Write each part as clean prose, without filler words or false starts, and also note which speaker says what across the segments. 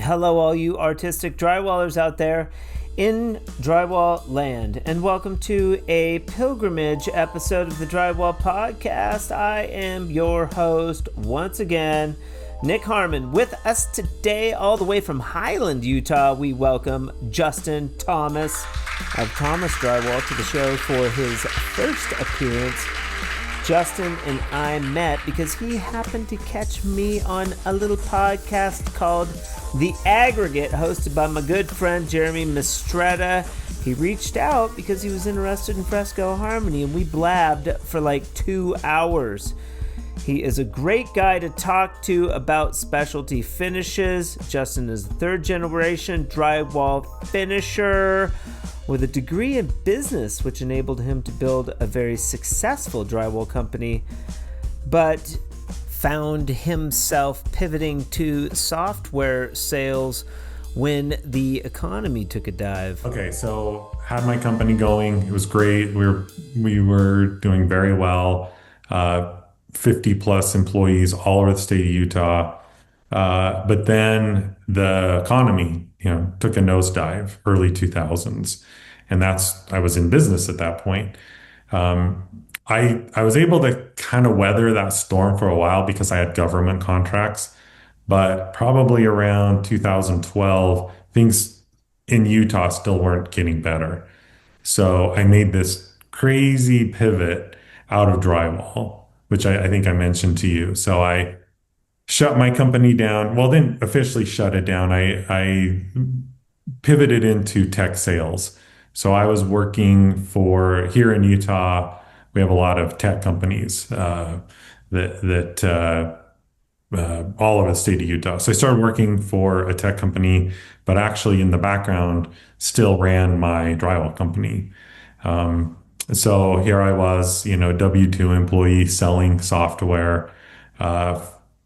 Speaker 1: Hello, all you artistic drywallers out there in drywall land, and welcome to a pilgrimage episode of the Drywall Podcast. I am your host once again, Nick Harmon. With us today, all the way from Highland, Utah, we welcome Justin Thomas of Thomas Drywall to the show for his first appearance. Justin and I met because he happened to catch me on a little podcast called The Aggregate, hosted by my good friend Jeremy Mistretta. He reached out because he was interested in Fresco Harmony, and we blabbed for like 2 hours. He is a great guy to talk to about specialty finishes. Justin is a third-generation drywall finisher with a degree in business, which enabled him to build a very successful drywall company, but found himself pivoting to software sales when the economy took a dive.
Speaker 2: Okay, so had my company going. It was great. We were doing very well. 50 plus employees all over the state of Utah. But then the economy, took a nosedive, early 2000s. And I was in business at that point. I was able to kind of weather that storm for a while because I had government contracts, but probably around 2012, things in Utah still weren't getting better. So I made this crazy pivot out of drywall, which I think I mentioned to you. So I shut my company down. Well, didn't officially shut it down. I pivoted into tech sales. So I was working here in Utah. We have a lot of tech companies that all over the state of Utah. So I started working for a tech company, but actually in the background still ran my drywall company. So here I was, W-2 employee selling software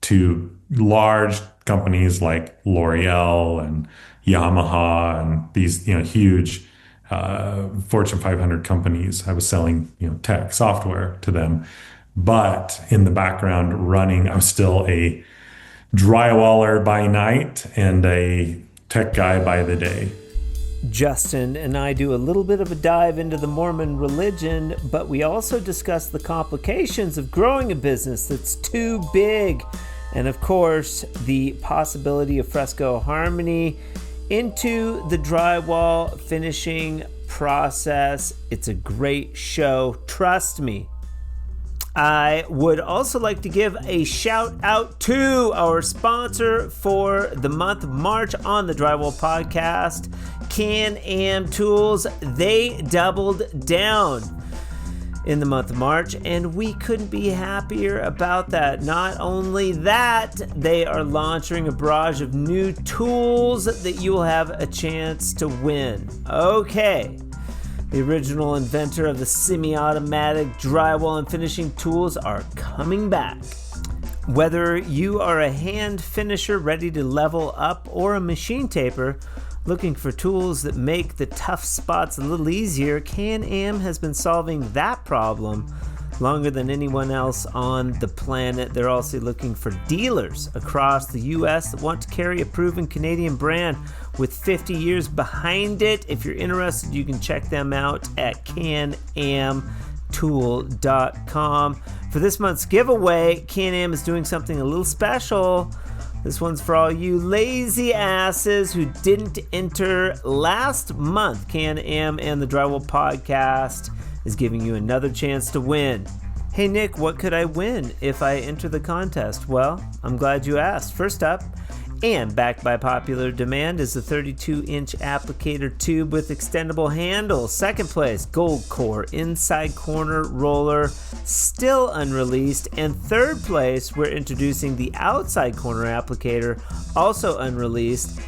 Speaker 2: to large companies like L'Oreal and Yamaha and these, huge Fortune 500 companies. I was selling, tech software to them. But in the background I was still a drywaller by night and a tech guy by the day.
Speaker 1: Justin and I do a little bit of a dive into the Mormon religion, but we also discuss the complications of growing a business that's too big. And of course, the possibility of Fresco Harmony into the drywall finishing process. It's a great show. Trust me. I would also like to give a shout out to our sponsor for the month of March on the Drywall Podcast, Can-Am Tools. They doubled down in the month of March, and we couldn't be happier about that. Not only that, they are launching a barrage of new tools that you will have a chance to win. Okay. The original inventor of the semi-automatic drywall and finishing tools are coming back. Whether you are a hand finisher ready to level up or a machine taper looking for tools that make the tough spots a little easier, Can-Am has been solving that problem longer than anyone else on the planet. They're also looking for dealers across the U.S. that want to carry a proven Canadian brand with 50 years behind it. If you're interested, you can check them out at canamtool.com. For this month's giveaway, Can-Am is doing something a little special. This one's for all you lazy asses who didn't enter last month. Can-Am and the Drywall Podcast is giving you another chance to win. Hey Nick, what could I win if I enter the contest? Well, I'm glad you asked. First up, and backed by popular demand, is the 32-inch applicator tube with extendable handles. Second place, Gold Core inside corner roller, still unreleased. And third place, we're introducing the outside corner applicator, also unreleased.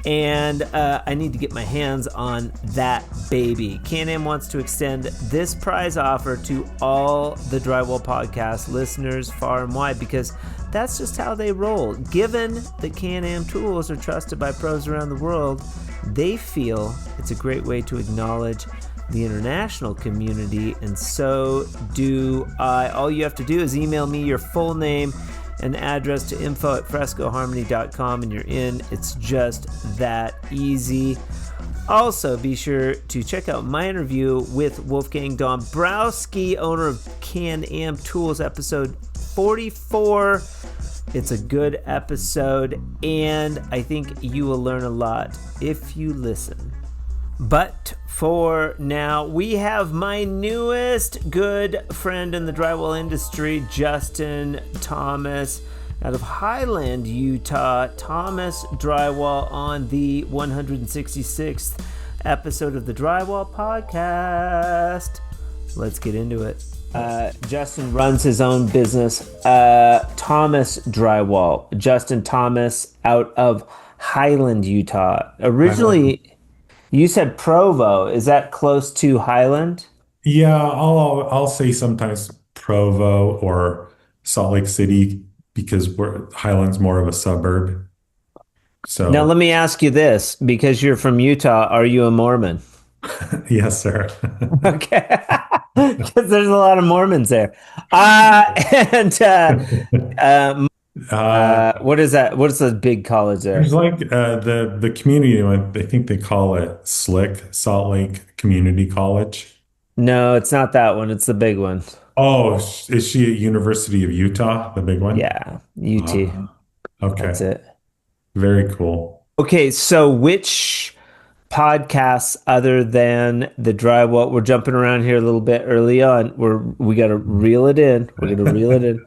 Speaker 1: And I need to get my hands on that baby. Can-Am wants to extend this prize offer to all the Drywall Podcast listeners far and wide, because that's just how they roll. Given that Can-Am tools are trusted by pros around the world, they feel it's a great way to acknowledge the international community, and so do I. All you have to do is email me your full name, an address to info@frescoharmony.com, and you're in. It's just that easy. Also, be sure to check out my interview with Wolfgang Dombrowski, owner of Can-Am Tools, episode 44. It's a good episode, and I think you will learn a lot if you listen. But for now, we have my newest good friend in the drywall industry, Justin Thomas, out of Highland, Utah. Thomas Drywall on the 166th episode of the Drywall Podcast. Let's get into it. Justin runs his own business, Thomas Drywall. Justin Thomas out of Highland, Utah. Originally, you said Provo. Is that close to Highland?
Speaker 2: Yeah, I'll say sometimes Provo or Salt Lake City because Highland's more of a suburb. So
Speaker 1: Now let me ask you this, because you're from Utah, are you a Mormon?
Speaker 2: yes, sir.
Speaker 1: Okay. Because there's a lot of Mormons there. And what is that? What's the big college there?
Speaker 2: There's like the community one. I think they call it SLIC, Salt Lake Community College.
Speaker 1: No, it's not that one. It's the big one.
Speaker 2: Oh, is she at University of Utah, the big one?
Speaker 1: Yeah, UT.
Speaker 2: Okay,
Speaker 1: That's it.
Speaker 2: very cool.
Speaker 1: Okay, so which podcasts other than the drywall? We're jumping around here a little bit early on. We got to reel it in. We're going to reel it in.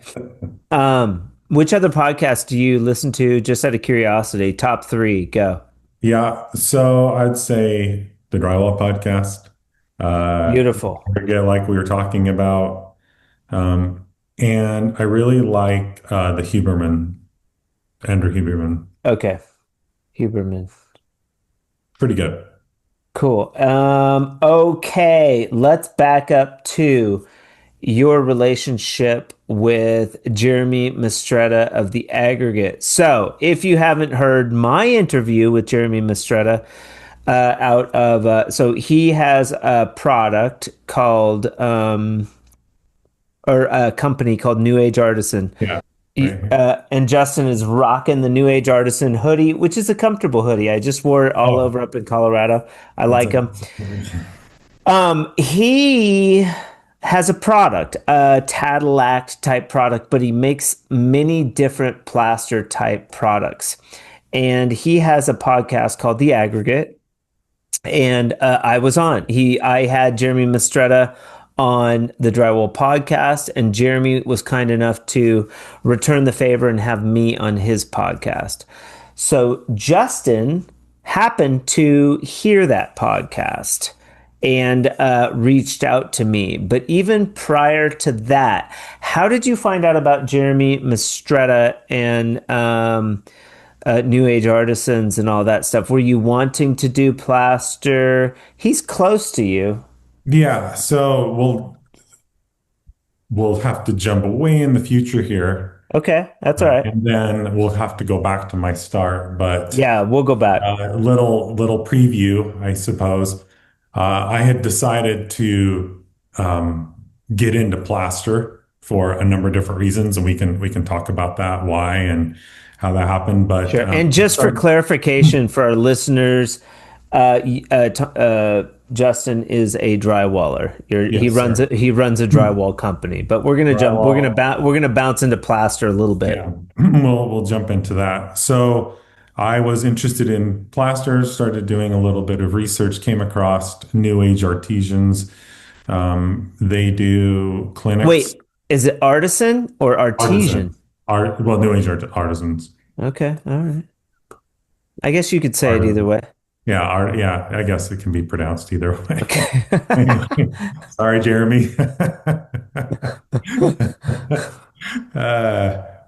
Speaker 1: Which other podcasts do you listen to? Just out of curiosity, top 3, go.
Speaker 2: Yeah, so I'd say the Drywall Podcast.
Speaker 1: Beautiful.
Speaker 2: Aggregate, like we were talking about. And I really like the Huberman, Andrew Huberman.
Speaker 1: Okay, Huberman.
Speaker 2: Pretty good.
Speaker 1: Cool. Okay, let's back up to your relationship with Jeremy Mistretta of the Aggregate. So, if you haven't heard my interview with Jeremy Mistretta, so he has a product called, or a company called New Age Artisan.
Speaker 2: Yeah. Right.
Speaker 1: And Justin is rocking the New Age Artisan hoodie, which is a comfortable hoodie. I just wore it all over up in Colorado. I like him. He has a product, a Tadillac type product, but he makes many different plaster type products. And he has a podcast called The Aggregate. And I was on. I had Jeremy Mistretta on the Drywall Podcast, and Jeremy was kind enough to return the favor and have me on his podcast. So Justin happened to hear that podcast and reached out to me. But even prior to that, how did you find out about Jeremy Mistretta and New Age Artisans and all that stuff? Were you wanting to do plaster? He's close to you.
Speaker 2: Yeah, so we'll have to jump away in the future here,
Speaker 1: Okay, that's all right.
Speaker 2: and then we'll have to go back to my start. But
Speaker 1: Yeah, we'll go back.
Speaker 2: little preview, I suppose. I had decided to get into plaster for a number of different reasons, and we can talk about that, why and how that happened. But
Speaker 1: Sure. And just for clarification for our listeners, Justin is a drywaller.
Speaker 2: Yes,
Speaker 1: he runs a drywall company. But we're gonna jump. We're gonna bounce into plaster a little bit.
Speaker 2: yeah, we'll jump into that. So I was interested in plasters, started doing a little bit of research, came across New Age Artisans. They do clinics.
Speaker 1: Wait, is it artisan or artesian?
Speaker 2: New Age Artisans.
Speaker 1: Okay, all right. I guess you could say it either way.
Speaker 2: Yeah, I guess it can be pronounced either way.
Speaker 1: Okay.
Speaker 2: Anyway, sorry, Jeremy.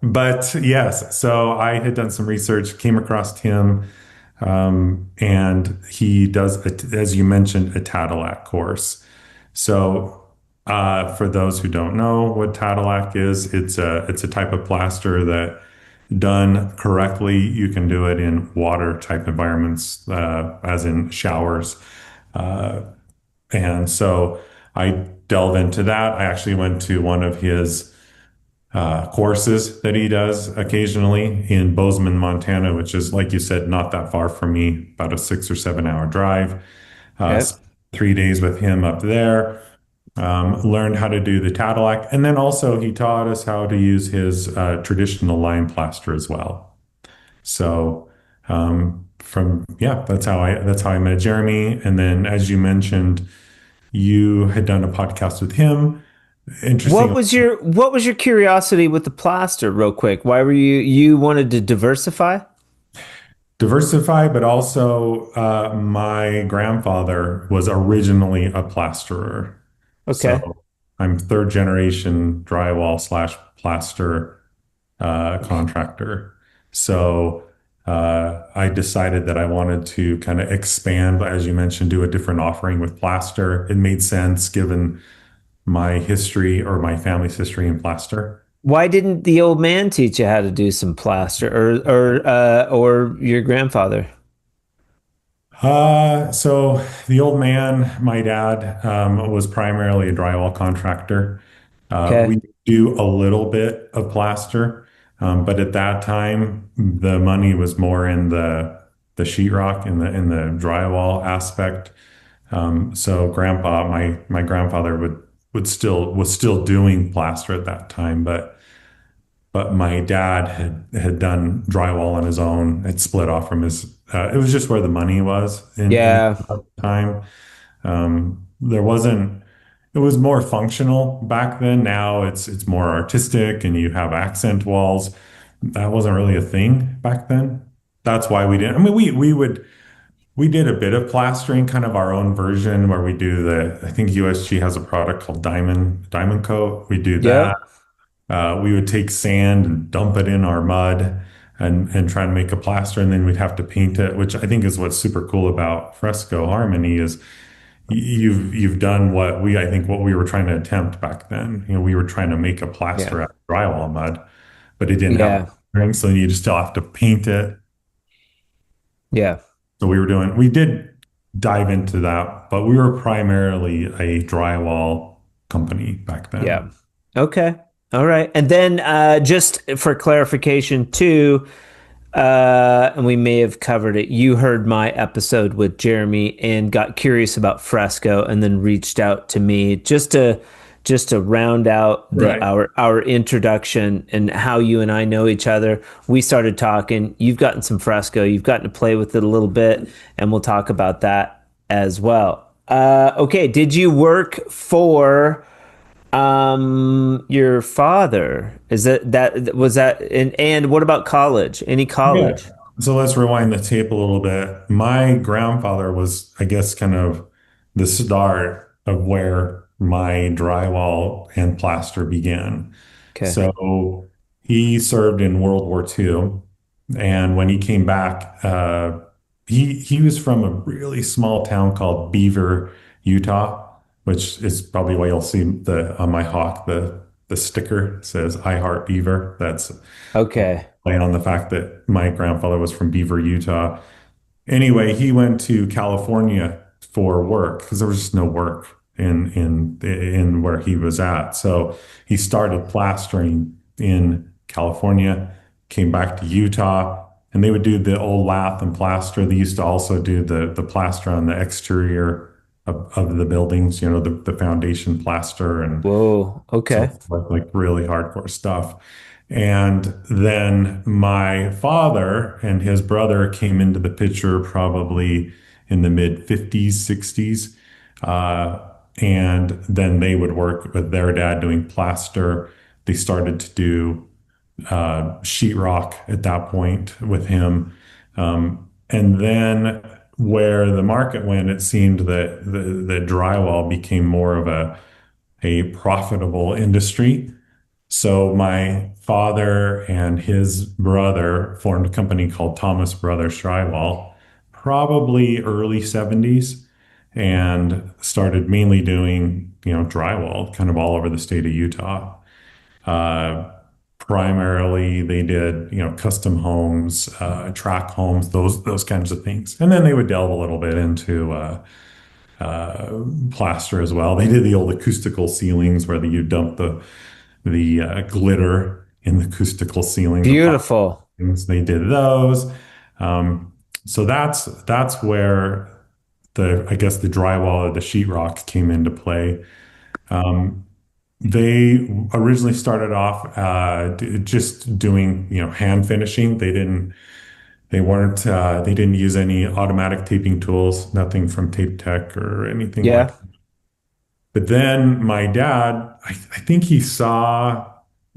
Speaker 2: But yes, so I had done some research, came across him, and he does, as you mentioned, a Tadillac course. So for those who don't know what Tadillac is, it's a type of plaster that, done correctly, you can do it in water type environments, as in showers. And so I delve into that. I actually went to one of his courses that he does occasionally in Bozeman, Montana, which is, like you said, not that far from me, about a 6 or 7 hour drive.
Speaker 1: Okay.
Speaker 2: Spent 3 days with him up there, learned how to do the Cadillac, and then also he taught us how to use his traditional lime plaster as well. So from yeah, that's how I met Jeremy. And then, as you mentioned, you had done a podcast with him.
Speaker 1: What
Speaker 2: Interesting.
Speaker 1: was your curiosity with the plaster, real quick? Why were you wanted to diversify?
Speaker 2: Diversify, but also my grandfather was originally a plasterer.
Speaker 1: Okay.
Speaker 2: So I'm third generation drywall slash plaster contractor. So I decided that I wanted to kind of expand, as you mentioned, do a different offering with plaster. It made sense given my history or my family's history in plaster.
Speaker 1: Why didn't the old man teach you how to do some plaster, or your grandfather?
Speaker 2: So the old man, my dad, was primarily a drywall contractor.
Speaker 1: Okay.
Speaker 2: We do a little bit of plaster, but at that time, the money was more in the sheetrock in the drywall aspect. So my grandfather was still doing plaster at that time, but my dad had done drywall on his own. Had split off from his. It was just where the money was in
Speaker 1: Yeah.
Speaker 2: the time. There wasn't. It was more functional back then. Now it's more artistic, and you have accent walls. That wasn't really a thing back then. That's why we didn't. I mean, we did a bit of plastering, kind of our own version, where we do the. I think USG has a product called Diamond Coat. We do that.
Speaker 1: Yep.
Speaker 2: We would take sand and dump it in our mud and try to make a plaster, and then we'd have to paint it, which I think is what's super cool about Fresco Harmony is you've done what we were trying to attempt back then. We were trying to make a
Speaker 1: Yeah.
Speaker 2: plaster out of drywall mud, but it didn't have
Speaker 1: Yeah.
Speaker 2: ring, so you just still have to paint it.
Speaker 1: Yeah.
Speaker 2: So we did dive into that, but we were primarily a drywall company back then.
Speaker 1: Yeah. Okay. All right. And then just for clarification too, and we may have covered it. You heard my episode with Jeremy and got curious about Fresco, and then reached out to me just to round out
Speaker 2: Right.
Speaker 1: our introduction and how you and I know each other. We started talking. You've gotten some Fresco. You've gotten to play with it a little bit, and we'll talk about that as well. Okay. Did you work for your father? Is that was that and what about college? Any
Speaker 2: Yeah.
Speaker 1: college?
Speaker 2: So let's rewind the tape a little bit. My grandfather was, I guess, kind of the start of where my drywall and plaster began.
Speaker 1: Okay.
Speaker 2: So he served in World War II, and when he came back, he was from a really small town called Beaver, Utah, which is probably why you'll see the on my hawk the sticker says "I Heart Beaver." That's
Speaker 1: Okay.
Speaker 2: playing on the fact that my grandfather was from Beaver, Utah. Anyway, he went to California for work because there was just no work in where he was at. So he started plastering in California, came back to Utah, and they would do the old lath and plaster. They used to also do the plaster on the exterior of the buildings, the foundation plaster and
Speaker 1: Whoa.
Speaker 2: so
Speaker 1: Okay.
Speaker 2: like really hardcore stuff. And then my father and his brother came into the picture probably in the mid 50s, 60s. And then they would work with their dad doing plaster. They started to do sheetrock at that point with him. And then where the market went, it seemed that the drywall became more of a profitable industry. So my father and his brother formed a company called Thomas Drywall, probably early 70s, and started mainly doing, drywall kind of all over the state of Utah. Uh, Primarily, they did, custom homes, tract homes, those kinds of things. And then they would delve a little bit into plaster as well. They did the old acoustical ceilings where you dump the the glitter in the acoustical ceiling, the pop
Speaker 1: Beautiful.
Speaker 2: things. They did those. Um, so that's where the I guess the drywall or the sheetrock came into play. Um, they originally started off just doing hand finishing. They didn't use any automatic taping tools, nothing from Tape Tech or anything like.
Speaker 1: Yeah.
Speaker 2: But then my dad, I think he saw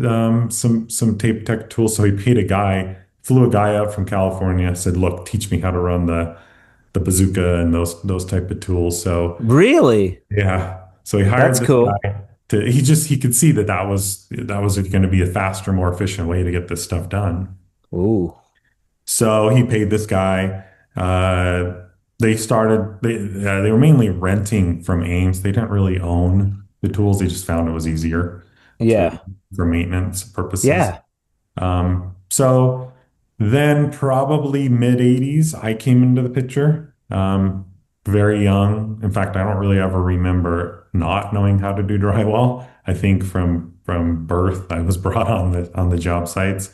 Speaker 2: some tape tech tools, so he paid a guy, flew a guy out from California, said, "Look, teach me how to run the bazooka and those type of tools." So
Speaker 1: Really?
Speaker 2: yeah, so he hired
Speaker 1: That's
Speaker 2: this
Speaker 1: cool.
Speaker 2: guy to. He could see that was going to be a faster, more efficient way to get this stuff done.
Speaker 1: Ooh.
Speaker 2: So he paid this guy. Uh, they were mainly renting from Ames. They didn't really own the tools. They just found it was easier to
Speaker 1: Yeah.
Speaker 2: for maintenance purposes.
Speaker 1: Yeah.
Speaker 2: So then probably mid 80s, I came into the picture. Very young. In fact, I don't really ever remember not knowing how to do drywall. I think from birth, I was brought on the job sites.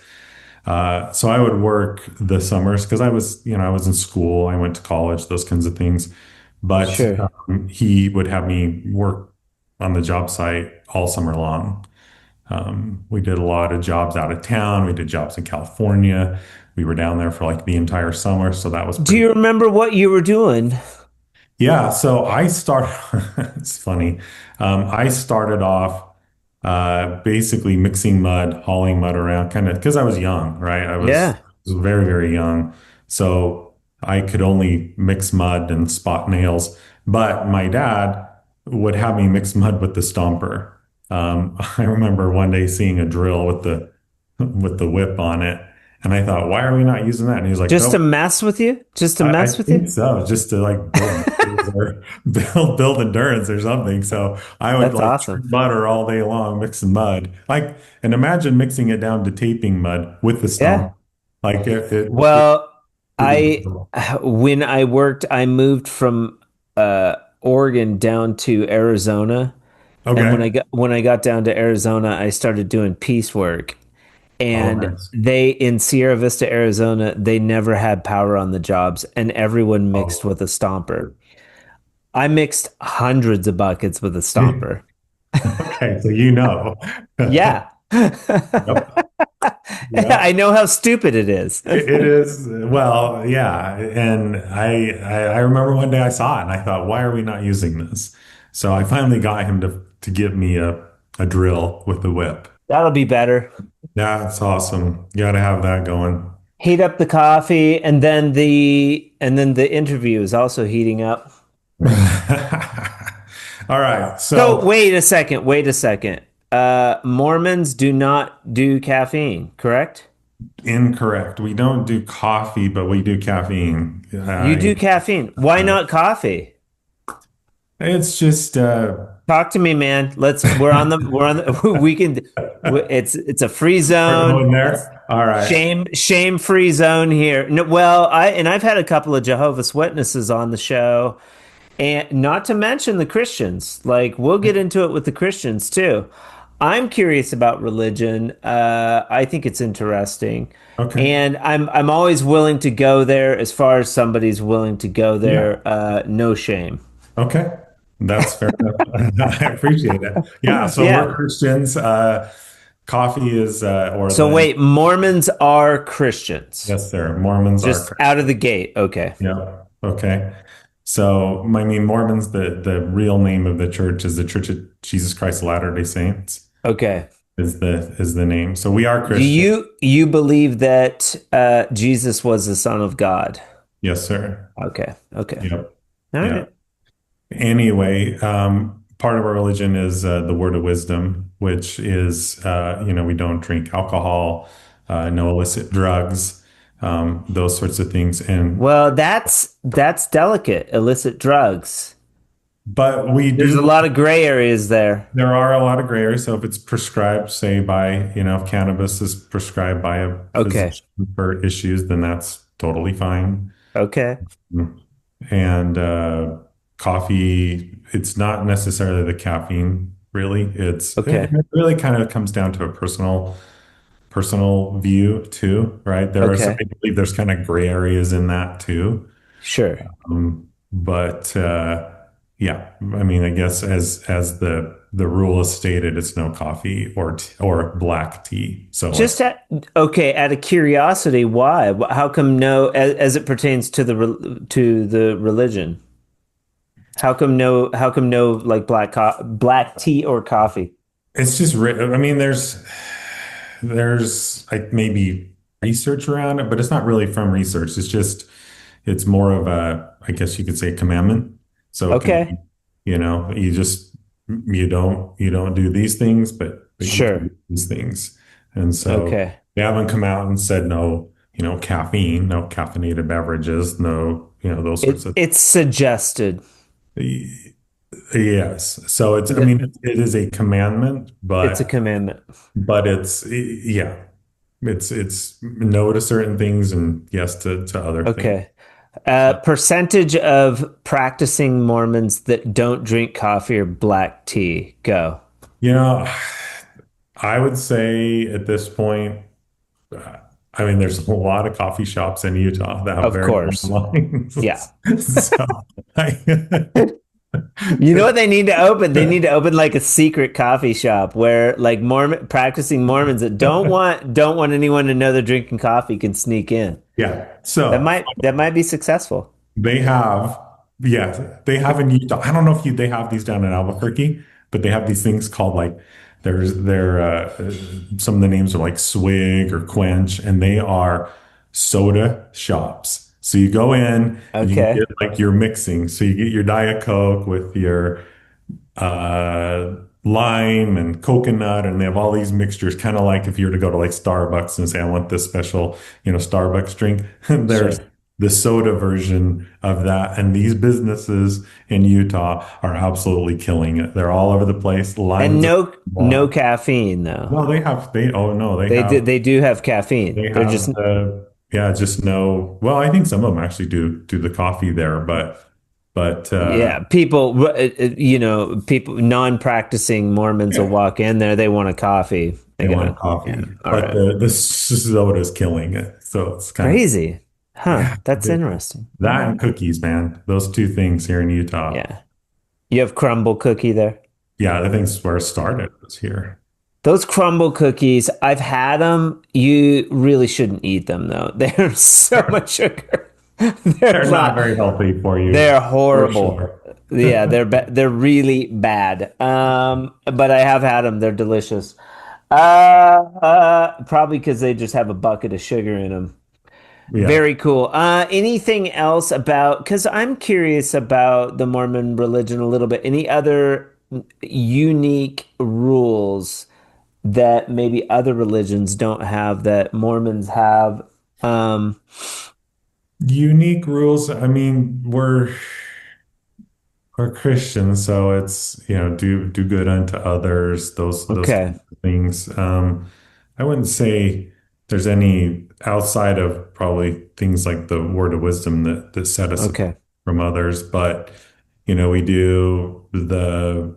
Speaker 2: So I would work the summers because I was in school, I went to college, those kinds of things. But
Speaker 1: Sure.
Speaker 2: he would have me work on the job site all summer long. We did a lot of jobs out of town. We did jobs in California. We were down there for like the entire summer, so that was
Speaker 1: Do
Speaker 2: pretty.
Speaker 1: you remember what you were doing?
Speaker 2: Yeah, so I started, it's funny. I started off basically mixing mud, hauling mud around, kind of because I was young, right?
Speaker 1: Yeah.
Speaker 2: Was very, very young. So I could only mix mud and spot nails. But my dad would have me mix mud with the stomper. I remember one day seeing a drill with the whip on it, and I thought, why are we not using that? And he's like,
Speaker 1: Just to
Speaker 2: nope.
Speaker 1: mess with you? Just to
Speaker 2: I
Speaker 1: mess with you?
Speaker 2: think so, just to like build muscles or build endurance or something. So I would
Speaker 1: That's
Speaker 2: like
Speaker 1: awesome.
Speaker 2: churn butter all day long, mixing mud. Like, and imagine mixing it down to taping mud with the
Speaker 1: Yeah.
Speaker 2: stomp. Like it
Speaker 1: Well,
Speaker 2: pretty
Speaker 1: I
Speaker 2: difficult.
Speaker 1: when I worked, I moved from Oregon down to Arizona. And
Speaker 2: Okay.
Speaker 1: when I got down to Arizona, I started doing piecework.
Speaker 2: Oh,
Speaker 1: And
Speaker 2: nice.
Speaker 1: they in Sierra Vista, Arizona, they never had power on the jobs, and everyone mixed
Speaker 2: Oh,
Speaker 1: with a stomper. I mixed hundreds of buckets with a stomper.
Speaker 2: okay. So you know.
Speaker 1: Yeah.
Speaker 2: Yep. Yep.
Speaker 1: I know how stupid it is.
Speaker 2: It is, well, yeah. And I remember one day I saw it and I thought, why are we not using this? So I finally got him to give me a drill with the whip.
Speaker 1: That'll be better.
Speaker 2: Yeah, it's awesome. You got to have that going.
Speaker 1: Heat up the coffee, and then the interview is also heating up.
Speaker 2: All right.
Speaker 1: So
Speaker 2: So
Speaker 1: wait a second, wait a second. Mormons do not do caffeine, correct?
Speaker 2: incorrect. We don't do coffee, but we do caffeine.
Speaker 1: You do caffeine. Why not coffee?
Speaker 2: It's just
Speaker 1: Talk to me, man. We're on the we can it's a free
Speaker 2: we're
Speaker 1: zone.
Speaker 2: going
Speaker 1: It's
Speaker 2: there. All right.
Speaker 1: shame free zone here. No, well, I've had a couple of Jehovah's Witnesses on the show, and not to mention the Christians. Like we'll get into it with the Christians too. I'm curious about religion. I think it's interesting.
Speaker 2: Okay.
Speaker 1: And I'm always willing to go there as far as somebody's willing to go
Speaker 2: Yeah.
Speaker 1: there. No shame.
Speaker 2: Okay. That's fair enough. I appreciate it. Yeah. So we're
Speaker 1: Yeah.
Speaker 2: Christians. Coffee is, or
Speaker 1: So
Speaker 2: the,
Speaker 1: wait, Mormons are Christians.
Speaker 2: yes, sir. Mormons are
Speaker 1: Just out of the gate. Okay.
Speaker 2: Yeah. Okay. So, I mean, Mormons, the real name of the church is the Church of Jesus Christ of Latter-day Saints
Speaker 1: Okay.
Speaker 2: is the name. So we are
Speaker 1: Do
Speaker 2: Christian.
Speaker 1: you believe that Jesus was the Son of God?
Speaker 2: Yes, sir.
Speaker 1: Okay. Okay.
Speaker 2: Yep.
Speaker 1: All
Speaker 2: Yeah.
Speaker 1: right.
Speaker 2: Anyway, part of our religion is the word of wisdom, which is, we don't drink alcohol, no illicit drugs, those sorts of things.
Speaker 1: Well, that's delicate. Illicit drugs.
Speaker 2: But we
Speaker 1: There's a
Speaker 2: do.
Speaker 1: lot of gray areas there.
Speaker 2: There are a lot of gray areas. So if it's prescribed, say by, if cannabis is prescribed by a
Speaker 1: Okay.
Speaker 2: physician for issues, then that's totally fine.
Speaker 1: Okay.
Speaker 2: And coffee, it's not necessarily the caffeine. really.
Speaker 1: Okay.
Speaker 2: It really kind of comes down to a personal view too, right? I
Speaker 1: Okay.
Speaker 2: believe there's kind of gray areas in that too.
Speaker 1: Sure.
Speaker 2: But yeah, I mean, I guess as the rule is stated, it's no coffee or black tea. So like,
Speaker 1: Okay, out of curiosity, why? How come no, as it pertains to to the religion? How come no like black tea or coffee?
Speaker 2: it's just I mean, there's like maybe research around it, but it's not really from research. It's more of a, I guess you could say, commandment. So it can be,
Speaker 1: Okay.
Speaker 2: you don't do these things, but you can do
Speaker 1: Sure.
Speaker 2: these things. And so
Speaker 1: Okay.
Speaker 2: they haven't come out and said no, caffeine, no caffeinated beverages, no, those sorts of.
Speaker 1: It's suggested.
Speaker 2: Yes. So I
Speaker 1: That
Speaker 2: mean, it is a commandment,
Speaker 1: it's a
Speaker 2: but
Speaker 1: commandment.
Speaker 2: yeah, it's no to certain things and yes to other things.
Speaker 1: Okay.
Speaker 2: So,
Speaker 1: Percentage of practicing Mormons that don't drink coffee or black tea. Go.
Speaker 2: you know, I would say at this point, uh, I mean, there's a lot of coffee shops in Utah that have
Speaker 1: Of
Speaker 2: very long
Speaker 1: course. Yeah.
Speaker 2: lines. So, I,
Speaker 1: You know what they need to open? They need to open like a secret coffee shop where like Mormon practicing Mormons that don't want anyone to know they're drinking coffee can sneak in.
Speaker 2: yeah. So
Speaker 1: That might be successful.
Speaker 2: they have, yeah, they have in Utah. I don't know if they have these down in Albuquerque, but they have these things called like some of the names are like Swig or Quench, and they are soda shops. So you go in and you can
Speaker 1: Okay.
Speaker 2: get like your mixing. So you get your Diet Coke with your lime and coconut, and they have all these mixtures, kind of like if you were to go to like Starbucks and say, I want this special, Starbucks drink. There's
Speaker 1: Sure.
Speaker 2: the soda version of that. And these businesses in Utah are absolutely killing it. They're all over the place,
Speaker 1: And
Speaker 2: lines of
Speaker 1: no
Speaker 2: people.
Speaker 1: caffeine though.
Speaker 2: No, oh no,
Speaker 1: They do have caffeine.
Speaker 2: they
Speaker 1: They're
Speaker 2: have
Speaker 1: just
Speaker 2: yeah, just no, well, I think some of them actually do the coffee there, but,
Speaker 1: yeah, people non-practicing Mormons will
Speaker 2: yeah.
Speaker 1: walk in there, they want a coffee. They're
Speaker 2: They
Speaker 1: gonna,
Speaker 2: want
Speaker 1: yeah,
Speaker 2: coffee,
Speaker 1: all
Speaker 2: but
Speaker 1: right.
Speaker 2: the soda is killing it. So it's kind of,
Speaker 1: Crazy. Huh.
Speaker 2: yeah,
Speaker 1: That's interesting. All
Speaker 2: that
Speaker 1: right.
Speaker 2: and cookies, man. Those two things here in Utah.
Speaker 1: Yeah. You have crumble cookie there?
Speaker 2: Yeah, I think it's where it started was here.
Speaker 1: Those crumble cookies, I've had them. You really shouldn't eat them though. They're so much sugar. They're
Speaker 2: They're not
Speaker 1: not.
Speaker 2: very healthy for you,
Speaker 1: They're
Speaker 2: for
Speaker 1: horrible.
Speaker 2: sure.
Speaker 1: Yeah, they're really bad. But I have had them. They're delicious. Probably because they just have a bucket of sugar in them.
Speaker 2: Yeah.
Speaker 1: Very cool. Anything else about, because I'm curious about the Mormon religion a little bit. Any other unique rules that maybe other religions don't have that Mormons have? Um,
Speaker 2: Unique rules. I mean, we're Christians, so it's, do good unto others, those
Speaker 1: okay.
Speaker 2: kinds of things. I wouldn't say there's any outside of probably things like the word of wisdom that set us apart
Speaker 1: Okay.
Speaker 2: from others, but we do the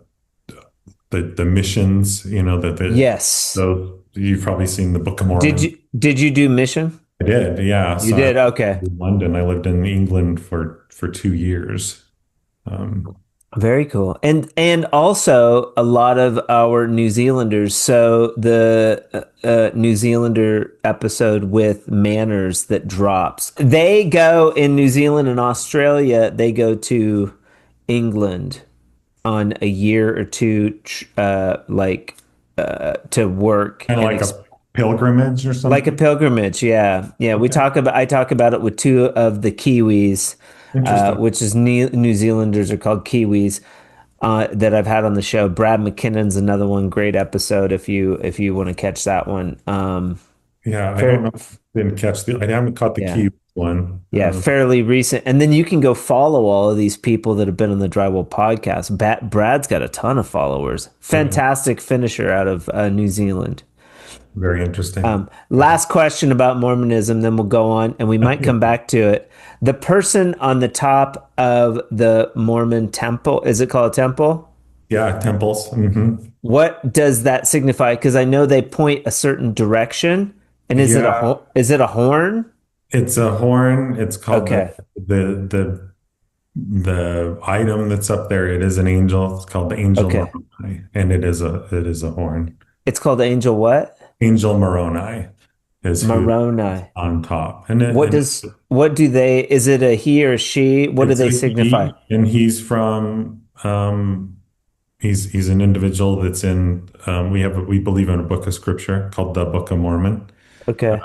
Speaker 2: missions, that
Speaker 1: Yes.
Speaker 2: those you've probably seen the Book of Mormon.
Speaker 1: Did you do mission?
Speaker 2: I did, yeah.
Speaker 1: You
Speaker 2: So I
Speaker 1: did?
Speaker 2: lived
Speaker 1: Okay.
Speaker 2: in London. I lived in England for 2 years. Um,
Speaker 1: Very cool. And also a lot of our New Zealanders. So the New Zealander episode with Manners that drops. They go in New Zealand and Australia, they go to England on a year or two to work
Speaker 2: Kind of
Speaker 1: and
Speaker 2: like a pilgrimage or
Speaker 1: like a
Speaker 2: something.
Speaker 1: pilgrimage. Yeah. Yeah,
Speaker 2: Okay.
Speaker 1: I talk about it with two of the Kiwis,
Speaker 2: Interesting.
Speaker 1: which is New Zealanders are called Kiwis, that I've had on the show. Brad McKinnon's another one. Great episode if you want to catch that one.
Speaker 2: Yeah, I don't
Speaker 1: Fair,
Speaker 2: know if I didn't catch I haven't caught the
Speaker 1: yeah.
Speaker 2: key one.
Speaker 1: Yeah, fairly recent. And then you can go follow all of these people that have been on the Drywall podcast. Brad's got a ton of followers.
Speaker 2: Okay.
Speaker 1: Fantastic finisher out of New Zealand.
Speaker 2: Very interesting.
Speaker 1: Last question about Mormonism, then we'll go on and we might come back to it. The person on the top of the Mormon temple, is it called a temple?
Speaker 2: Yeah, temples.
Speaker 1: What does that signify? Because I know they point a certain direction. And
Speaker 2: Yeah,
Speaker 1: is it a horn?
Speaker 2: it's a horn. It's called
Speaker 1: Okay.
Speaker 2: the the item that's up there. It is an angel. It's called the angel
Speaker 1: Okay.
Speaker 2: Moroni, and it is a horn.
Speaker 1: It's called Angel what?
Speaker 2: Angel Moroni is who is
Speaker 1: Moroni.
Speaker 2: on top, and
Speaker 1: What do they, is it a he or she? What do
Speaker 2: it's
Speaker 1: they
Speaker 2: a
Speaker 1: signify?
Speaker 2: he, and he's from he's an individual that's in we believe in a book of scripture called the Book of Mormon.
Speaker 1: Okay.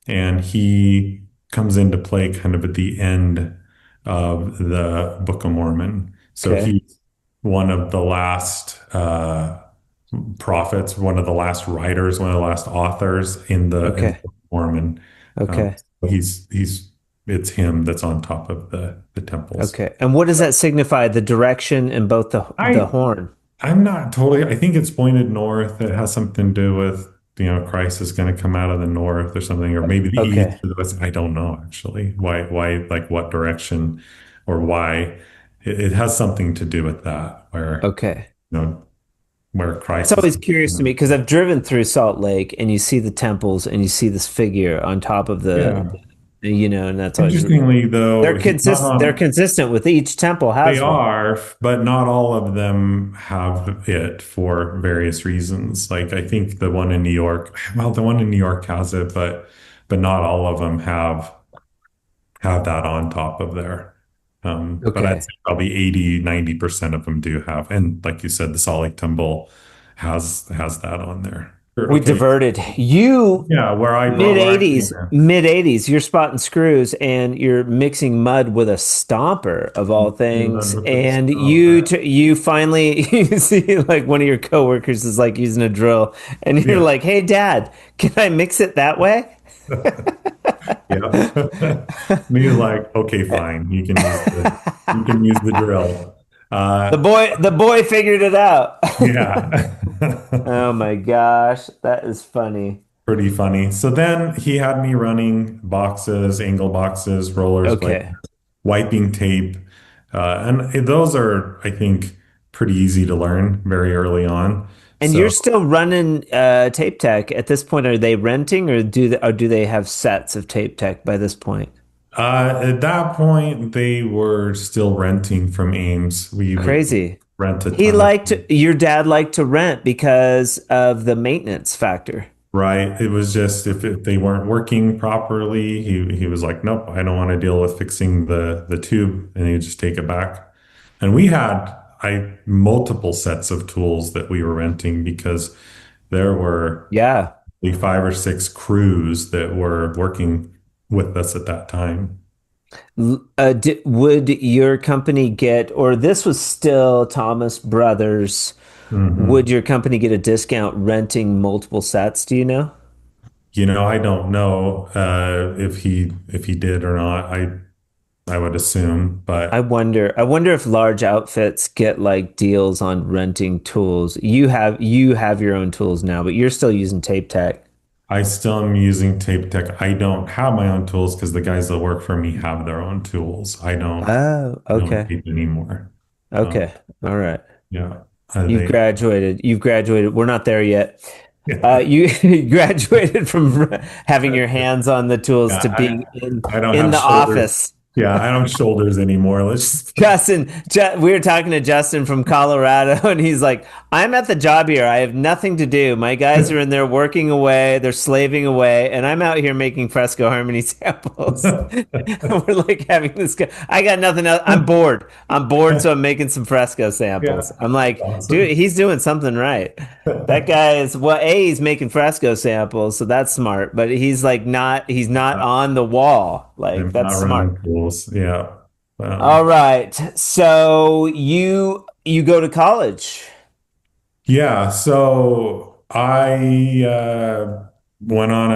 Speaker 2: And he comes into play kind of at the end of the Book of Mormon. So
Speaker 1: Okay.
Speaker 2: he's one of the last prophets, one of the last writers, one of the last authors in the
Speaker 1: Okay.
Speaker 2: Book of Mormon.
Speaker 1: Okay.
Speaker 2: So he's it's him that's on top of the temples.
Speaker 1: Okay. And what does that signify? The direction and both the
Speaker 2: I
Speaker 1: horn.
Speaker 2: I'm not totally. I think it's pointed north. It has something to do with, Christ is going to come out of the north or something, or maybe the east
Speaker 1: Okay.
Speaker 2: or the west. I don't know actually. Why, like what direction or why? It has something to do with that,
Speaker 1: Okay.
Speaker 2: you know, where
Speaker 1: It's
Speaker 2: Christ is.
Speaker 1: always curious to me because I've driven through Salt Lake and you see the temples and you see this figure on top of
Speaker 2: Yeah.
Speaker 1: and that's always
Speaker 2: Interestingly, though, he's not
Speaker 1: they're
Speaker 2: on.
Speaker 1: consistent with each temple
Speaker 2: They
Speaker 1: has one.
Speaker 2: are, but not all of them have it for various reasons. Like I think the one in New York, well, the one in New York has it, but not all of them have that on top of there. But I'd
Speaker 1: Okay.
Speaker 2: say probably 80, 90% of them do have. And like you said, the Salt Lake Temple has that on there.
Speaker 1: We
Speaker 2: Okay.
Speaker 1: diverted. You
Speaker 2: Yeah,
Speaker 1: mid
Speaker 2: where I came
Speaker 1: 80s,
Speaker 2: here.
Speaker 1: mid 80s, you're spotting screws and you're mixing mud with a stomper of all things.
Speaker 2: With the
Speaker 1: And
Speaker 2: stopper.
Speaker 1: you finally you see like one of your coworkers is like using a drill and you're
Speaker 2: Yeah.
Speaker 1: like, "Hey dad, can I mix it that way?"
Speaker 2: Yeah. Me like, okay, fine. You can use the drill. Uh,
Speaker 1: The boy figured it out.
Speaker 2: yeah.
Speaker 1: Oh my gosh, that is funny.
Speaker 2: Pretty funny. So then he had me running boxes, angle boxes, rollers, like
Speaker 1: Okay.
Speaker 2: wiping tape. And those are, I think, pretty easy to learn very early on.
Speaker 1: And you're
Speaker 2: So
Speaker 1: still running tape tech at this point. Are they renting or do they have sets of tape tech by this point?
Speaker 2: at that point, they were still renting from Ames. We would
Speaker 1: Crazy.
Speaker 2: rent a
Speaker 1: He
Speaker 2: ton of.
Speaker 1: liked your dad liked to rent because of the maintenance factor.
Speaker 2: Right. It was just if they weren't working properly, he was like, nope, I don't want to deal with fixing the tube, and he would just take it back. And we had multiple sets of tools that we were renting because there were
Speaker 1: Yeah.
Speaker 2: like 5 or 6 crews that were working with us at that time.
Speaker 1: Would your company get, or this was still Thomas Brothers,
Speaker 2: hmm
Speaker 1: would your company get a discount renting multiple sets? Do you know?
Speaker 2: I don't know if he did or not. I would assume, but
Speaker 1: I wonder if large outfits get like deals on renting tools. You have your own tools now, but you're still using tape tech.
Speaker 2: I still am using tape tech. I don't have my own tools because the guys that work for me have their own tools.
Speaker 1: Oh,
Speaker 2: I don't
Speaker 1: okay.
Speaker 2: tape anymore. Um,
Speaker 1: Okay. All right.
Speaker 2: yeah,
Speaker 1: You've
Speaker 2: they
Speaker 1: graduated. You've graduated. We're not there yet.
Speaker 2: yeah,
Speaker 1: You graduated from having your hands on the tools to
Speaker 2: I
Speaker 1: being
Speaker 2: I don't
Speaker 1: in
Speaker 2: have
Speaker 1: the
Speaker 2: shoulders.
Speaker 1: office.
Speaker 2: Yeah, I don't have shoulders anymore. Let's just
Speaker 1: We were talking to Justin from Colorado, and he's like, I'm at the job here. I have nothing to do. My guys are in there working away, they're slaving away, and I'm out here making Fresco Harmony samples. We're like having this. I got nothing else. I'm bored. I'm bored, so I'm making some Fresco
Speaker 2: yeah,
Speaker 1: samples. I'm like, dude,
Speaker 2: awesome.
Speaker 1: he's doing something right. That guy is, well, he's making Fresco samples, so that's smart, but he's not on the wall. Like,
Speaker 2: I'm
Speaker 1: that's
Speaker 2: not
Speaker 1: smart.
Speaker 2: running tools. Yeah.
Speaker 1: All
Speaker 2: Um,
Speaker 1: right. So you go to college.
Speaker 2: yeah. So I went on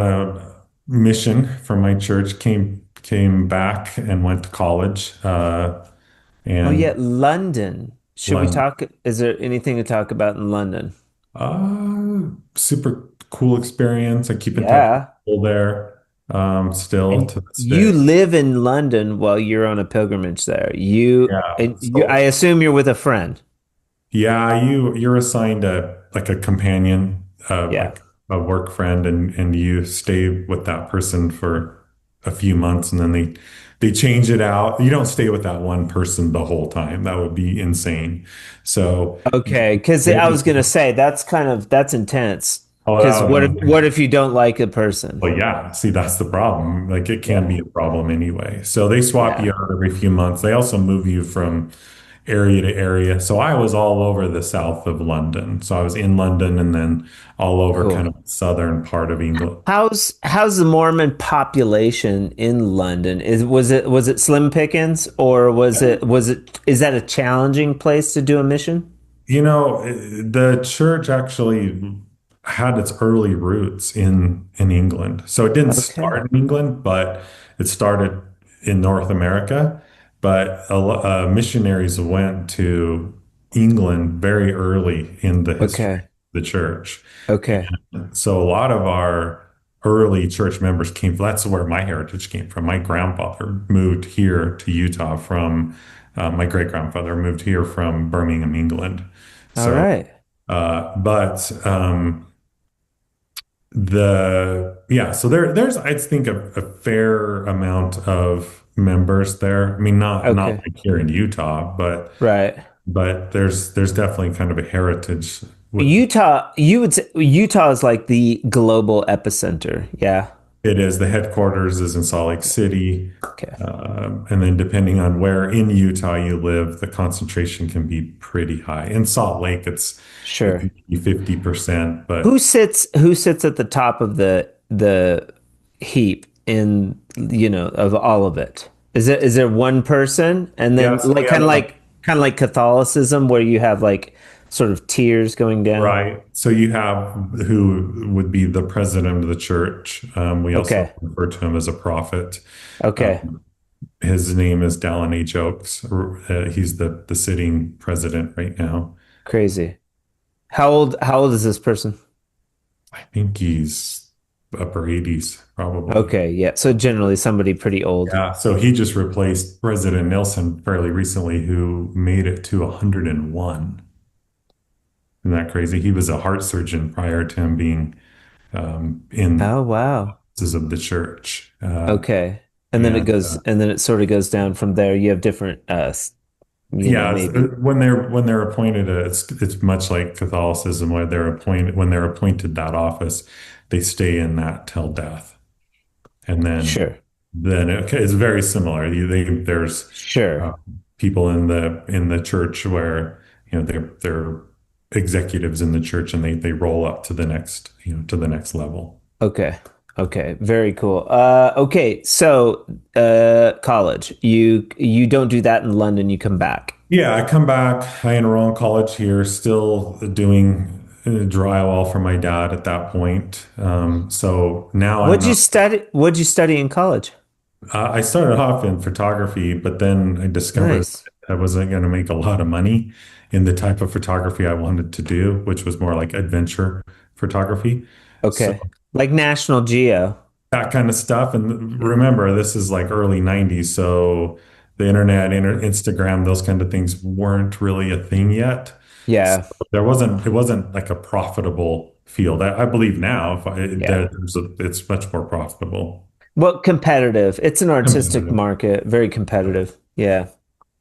Speaker 2: a mission from my church, came back and went to college
Speaker 1: Oh yeah,
Speaker 2: and
Speaker 1: London. Should we
Speaker 2: London.
Speaker 1: talk? Is there anything to talk about in London?
Speaker 2: Super cool experience. I keep in touch with
Speaker 1: Yeah.
Speaker 2: people there still
Speaker 1: And
Speaker 2: to this
Speaker 1: you
Speaker 2: day.
Speaker 1: live in London while you're on a pilgrimage there.
Speaker 2: Yeah.
Speaker 1: I
Speaker 2: So
Speaker 1: assume you're with a friend.
Speaker 2: Yeah, you're assigned a companion,
Speaker 1: Yeah.
Speaker 2: like a work friend, and you stay with that person for a few months, and then they change it out. You don't stay with that one person the whole time. That would be insane. So,
Speaker 1: Okay, because I was gonna say that's intense.
Speaker 2: oh,
Speaker 1: Because
Speaker 2: that would be.
Speaker 1: what if you don't like a person?
Speaker 2: Well, yeah, see, that's the problem. Like, it can
Speaker 1: Yeah.
Speaker 2: be a problem anyway. So they swap you
Speaker 1: Yeah.
Speaker 2: out every few months. They also move you from area to area. So I was all over the south of London. So I was in London and then all over kind
Speaker 1: Cool.
Speaker 2: of the southern part of England.
Speaker 1: How's the Mormon population in London? Was it slim pickings, or was it is that a challenging place to do a mission?
Speaker 2: The church actually had its early roots in England. So it didn't
Speaker 1: Okay.
Speaker 2: start in England, but it started in North America. But missionaries went to England very early in the history
Speaker 1: Okay.
Speaker 2: of the church.
Speaker 1: Okay.
Speaker 2: So a lot of our early church members came, that's where my heritage came from. My grandfather moved here to Utah from, my great grandfather moved here from Birmingham, England.
Speaker 1: All
Speaker 2: So,
Speaker 1: right.
Speaker 2: but yeah, so there's, I think, a fair amount of members there. I mean, not
Speaker 1: Okay.
Speaker 2: like here in Utah,
Speaker 1: Right.
Speaker 2: but there's definitely kind of a heritage with.
Speaker 1: Utah, you would say Utah is like the global epicenter. Yeah.
Speaker 2: It is. The headquarters is in Salt Lake City.
Speaker 1: Okay.
Speaker 2: And then depending on where in Utah you live, the concentration can be pretty high. In Salt Lake, it
Speaker 1: Sure.
Speaker 2: can be 50%,
Speaker 1: Who
Speaker 2: but
Speaker 1: sits at the top of the heap in of all of it? Is there one person, and
Speaker 2: yeah,
Speaker 1: then
Speaker 2: so we
Speaker 1: like
Speaker 2: have
Speaker 1: kind of like Catholicism where you have like sort of tiers going down?
Speaker 2: right. So you have who would be the president of the church. We also
Speaker 1: Okay.
Speaker 2: refer to him as a prophet.
Speaker 1: Okay.
Speaker 2: Um, his name is Dallin H. Oaks. He's the sitting president right now.
Speaker 1: Crazy. How old is this person?
Speaker 2: I think he's upper 80s, probably.
Speaker 1: Okay, yeah. So generally somebody pretty old.
Speaker 2: Yeah, so he just replaced President Nelson fairly recently, who made it to 101. Isn't that crazy? He was a heart surgeon prior to him being in
Speaker 1: Oh wow.
Speaker 2: offices of the church.
Speaker 1: Okay.
Speaker 2: And
Speaker 1: And then it sort of goes down from there. You have different
Speaker 2: yeah,
Speaker 1: maybe.
Speaker 2: when they're appointed, it's much like Catholicism, where they're appointed that office, they stay in that till death, and
Speaker 1: Sure.
Speaker 2: then okay, it's very similar. There's uh,
Speaker 1: Sure.
Speaker 2: people in the church where they're executives in the church, and they roll up to the next to the next level.
Speaker 1: Okay. Okay. Very cool. Okay. So, college. You don't do that in London. You come back.
Speaker 2: Yeah, I come back. I enroll in college here, still doing drywall for my dad at that point. So now I'm not.
Speaker 1: What'd you study in college?
Speaker 2: I started off in photography, but then I discovered
Speaker 1: Nice.
Speaker 2: I wasn't going to make a lot of money in the type of photography I wanted to do, which was more like adventure photography. So
Speaker 1: Okay. Like National Geo.
Speaker 2: that kind of stuff. And remember, this is like early 90s. So the internet, Instagram, those kind of things weren't really a thing yet. So
Speaker 1: Yeah.
Speaker 2: it wasn't like a profitable field. I believe now
Speaker 1: Yeah.
Speaker 2: it's much more profitable.
Speaker 1: Well, competitive. It's an artistic
Speaker 2: Competitive.
Speaker 1: market. Very competitive. Yeah.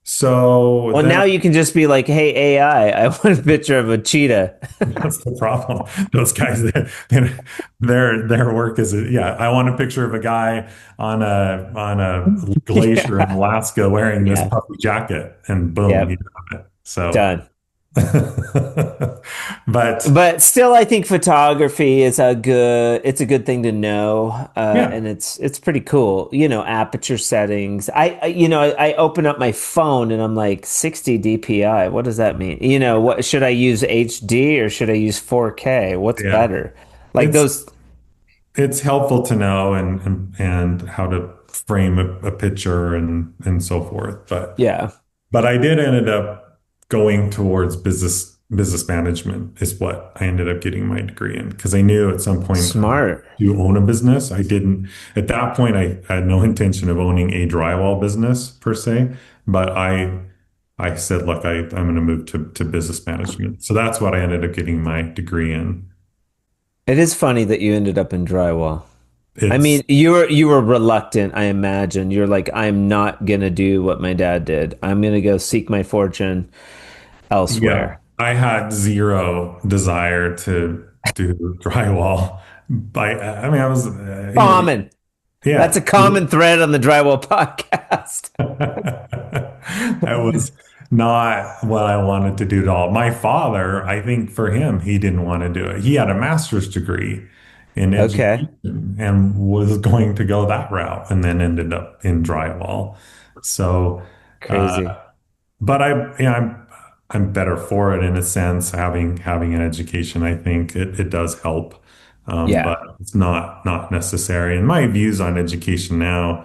Speaker 2: So
Speaker 1: Well,
Speaker 2: then
Speaker 1: now you can just be like, "Hey AI, I want a picture of a cheetah."
Speaker 2: that's the problem. Those guys, their work is, yeah. I want a picture of a guy on a glacier in
Speaker 1: Yeah.
Speaker 2: Alaska wearing this
Speaker 1: Yeah.
Speaker 2: puffy jacket, and boom, you
Speaker 1: Yep.
Speaker 2: have it. So,
Speaker 1: Done.
Speaker 2: but
Speaker 1: But still, I think photography is it's a good thing to know,
Speaker 2: yeah,
Speaker 1: and it's pretty cool. Aperture settings. I open up my phone and I'm like 60 DPI. What does that mean? What should I use HD or should I use 4K? What's
Speaker 2: yeah,
Speaker 1: better? Like
Speaker 2: it's
Speaker 1: those.
Speaker 2: it's helpful to know and how to frame a picture and so forth.
Speaker 1: Yeah,
Speaker 2: But I did ended up going towards business management is what I ended up getting my degree in, because I knew at some point I wanted
Speaker 1: smart.
Speaker 2: to own a business. I didn't at that point. I had no intention of owning a drywall business per se, but I I said, look, I'm going to move to business management. So that's what I ended up getting my degree in.
Speaker 1: It is funny that you ended up in drywall. I
Speaker 2: It's
Speaker 1: mean, you were reluctant, I imagine. You're like, I'm not gonna do what my dad did. I'm gonna go seek my fortune
Speaker 2: Yeah,
Speaker 1: elsewhere.
Speaker 2: I had zero desire to do drywall. I mean, I was,
Speaker 1: Common. That's a
Speaker 2: yeah.
Speaker 1: common thread on the Drywall Podcast.
Speaker 2: That was not what I wanted to do at all. My father, I think for him, he didn't want to do it. He had a master's degree in
Speaker 1: Okay.
Speaker 2: education and was going to go that route and then ended up in drywall. So, uh,
Speaker 1: Crazy.
Speaker 2: but I'm better for it in a sense, having an education. I think it does help.
Speaker 1: Yeah.
Speaker 2: But it's not necessary. And my views on education now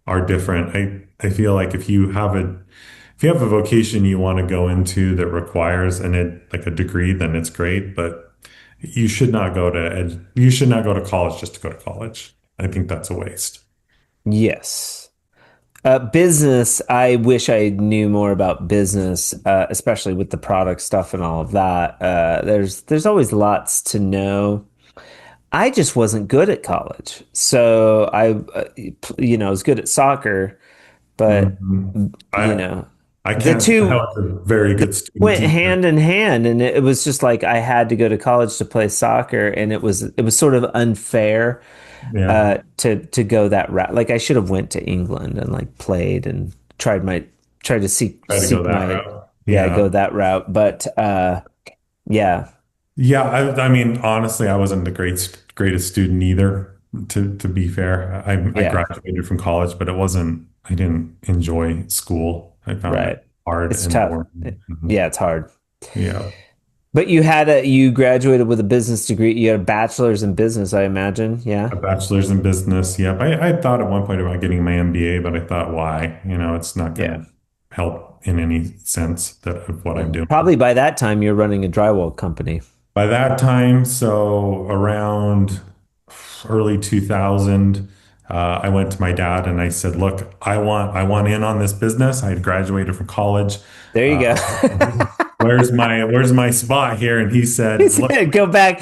Speaker 2: are different. I feel like if you have a vocation you want to go into that requires like a degree, then it's great. But you should not go to college just to go to college. I think that's a waste.
Speaker 1: Yes. Business, I wish I knew more about business, especially with the product stuff and all of that. There's always lots to know. I just wasn't good at college. So I was good at soccer, but
Speaker 2: Mhm.
Speaker 1: you
Speaker 2: I
Speaker 1: know,
Speaker 2: I
Speaker 1: the
Speaker 2: can't say I
Speaker 1: two
Speaker 2: was a very good student
Speaker 1: went
Speaker 2: either.
Speaker 1: hand in hand, and it was just like I had to go to college to play soccer, and it was sort of unfair
Speaker 2: Yeah,
Speaker 1: to go that route. Like I should have went to England and like played and tried to seek
Speaker 2: try to go
Speaker 1: seek
Speaker 2: that
Speaker 1: my
Speaker 2: route.
Speaker 1: yeah
Speaker 2: Yeah.
Speaker 1: go that route. But yeah,
Speaker 2: Yeah, I mean, honestly, I wasn't the greatest student either. To be fair, I
Speaker 1: yeah,
Speaker 2: graduated from college, but it wasn't. I didn't enjoy school. I found it
Speaker 1: right.
Speaker 2: hard
Speaker 1: It's
Speaker 2: and
Speaker 1: tough.
Speaker 2: boring. Mhm.
Speaker 1: Yeah, it's hard.
Speaker 2: Yeah,
Speaker 1: But you graduated with a business degree. You had a bachelor's in business, I imagine. Yeah.
Speaker 2: a bachelor's in business. Yep, I thought at one point about getting my MBA, but I thought, why? It's not going
Speaker 1: Yeah.
Speaker 2: to help in any sense that of what I'm
Speaker 1: Yeah.
Speaker 2: doing.
Speaker 1: Probably by that time you're running a drywall company.
Speaker 2: By that time, so around early 2000, I went to my dad and I said, "Look, I want in on this business. I had graduated from college.
Speaker 1: There you
Speaker 2: Uh,
Speaker 1: go.
Speaker 2: where's my spot here?" And he
Speaker 1: He
Speaker 2: said, "Look,
Speaker 1: said, go back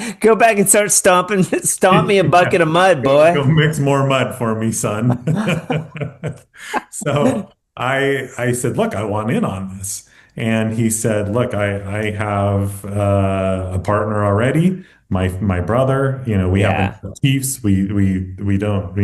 Speaker 1: and start stomping, stomp me a
Speaker 2: yeah,
Speaker 1: bucket of mud,
Speaker 2: go
Speaker 1: boy.
Speaker 2: mix more mud for me, son." So I said, "Look, I want in on this." And he said, "Look, I have a partner already. My brother. We have
Speaker 1: Yeah,
Speaker 2: enough chiefs. We don't.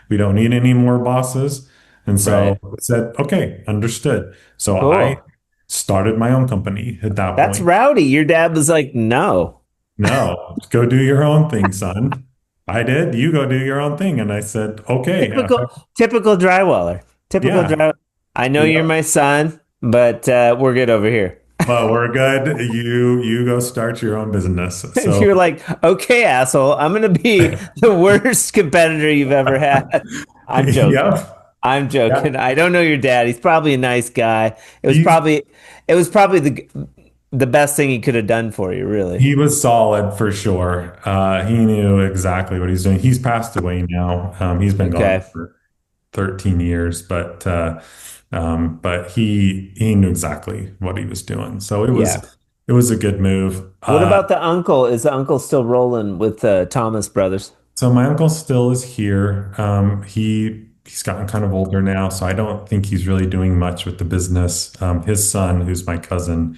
Speaker 2: We don't need any more bosses." And so
Speaker 1: right.
Speaker 2: I said, "Okay, understood." So I
Speaker 1: Cool.
Speaker 2: started my own company at that
Speaker 1: That's
Speaker 2: point.
Speaker 1: rowdy. Your dad was like, no.
Speaker 2: No, go do your own thing, son. I did. You go do your own thing. And I said, okay.
Speaker 1: Typical drywaller. Typical
Speaker 2: Yeah.
Speaker 1: dry. I know you're
Speaker 2: Yep.
Speaker 1: my son, but we're good over here.
Speaker 2: Well, we're good. You go start your own business. So,
Speaker 1: You're like, okay, asshole, I'm gonna be the worst competitor you've ever had. I'm joking.
Speaker 2: yep.
Speaker 1: I'm
Speaker 2: Yeah.
Speaker 1: joking. I don't know your dad. He's probably a nice guy. It was
Speaker 2: He's
Speaker 1: probably it was probably the best thing he could have done for you, really.
Speaker 2: he was solid for sure. He knew exactly what he's doing. He's passed away now. He's been gone
Speaker 1: Okay.
Speaker 2: for 13 years, but he knew exactly what he was doing. So
Speaker 1: Yeah.
Speaker 2: it was a good move.
Speaker 1: What about the uncle? Is the uncle still rolling with Thomas Brothers?
Speaker 2: So my uncle still is here. He's gotten kind of older now, so I don't think he's really doing much with the business. His son, who's my cousin,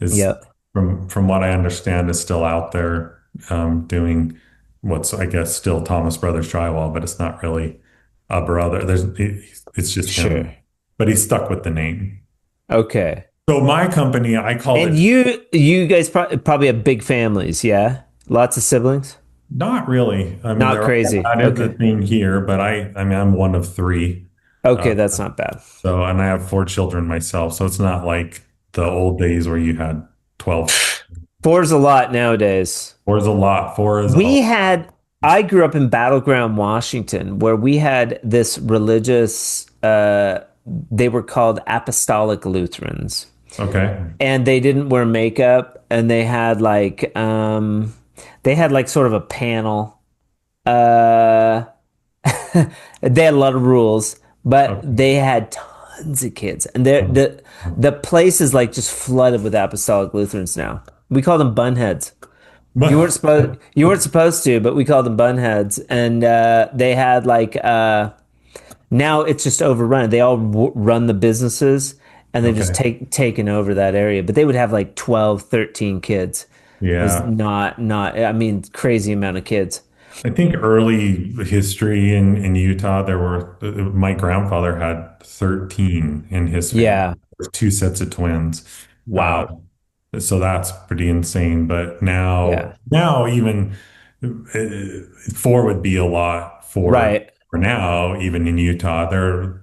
Speaker 2: is
Speaker 1: Yep.
Speaker 2: from what I understand, is still out there doing what's I guess still Thomas Brothers Drywall, but it's not really a brother. It's just him,
Speaker 1: Sure.
Speaker 2: but he's stuck with the name.
Speaker 1: Okay.
Speaker 2: So my company, I called
Speaker 1: And
Speaker 2: it.
Speaker 1: you guys probably have big families, yeah? Lots of siblings?
Speaker 2: Not really. I mean,
Speaker 1: Not crazy.
Speaker 2: that is the
Speaker 1: Okay.
Speaker 2: thing here, but I mean, I'm one of three. Uh,
Speaker 1: Okay, that's not bad.
Speaker 2: So, and I have four children myself. So it's not like the old days where you had 12.
Speaker 1: Four's a lot nowadays.
Speaker 2: Four is a lot. Four is a
Speaker 1: We had, I grew up in Battleground, Washington, where we had this religious, they were called Apostolic Lutherans.
Speaker 2: okay.
Speaker 1: And they didn't wear makeup and they had like sort of a panel. Uh, they had a lot of rules, but
Speaker 2: Okay.
Speaker 1: they had tons of kids, and the place is like just flooded with apostolic Lutherans now. We call them bunheads.
Speaker 2: But
Speaker 1: You weren't supposed to, but we called them bunheads, and they had like now it's just overrun. They all run the businesses, and they just
Speaker 2: okay.
Speaker 1: taken over that area. But they would have like 12, 13 kids. It was
Speaker 2: Yeah.
Speaker 1: not. I mean, crazy amount of kids.
Speaker 2: I think early history in Utah, there were, my grandfather had 13 in his family,
Speaker 1: Yeah.
Speaker 2: two sets of twins. Uh,
Speaker 1: Wow.
Speaker 2: so that's pretty insane. But
Speaker 1: Yeah.
Speaker 2: now even four would be a lot
Speaker 1: Right.
Speaker 2: for now, even in Utah. They're,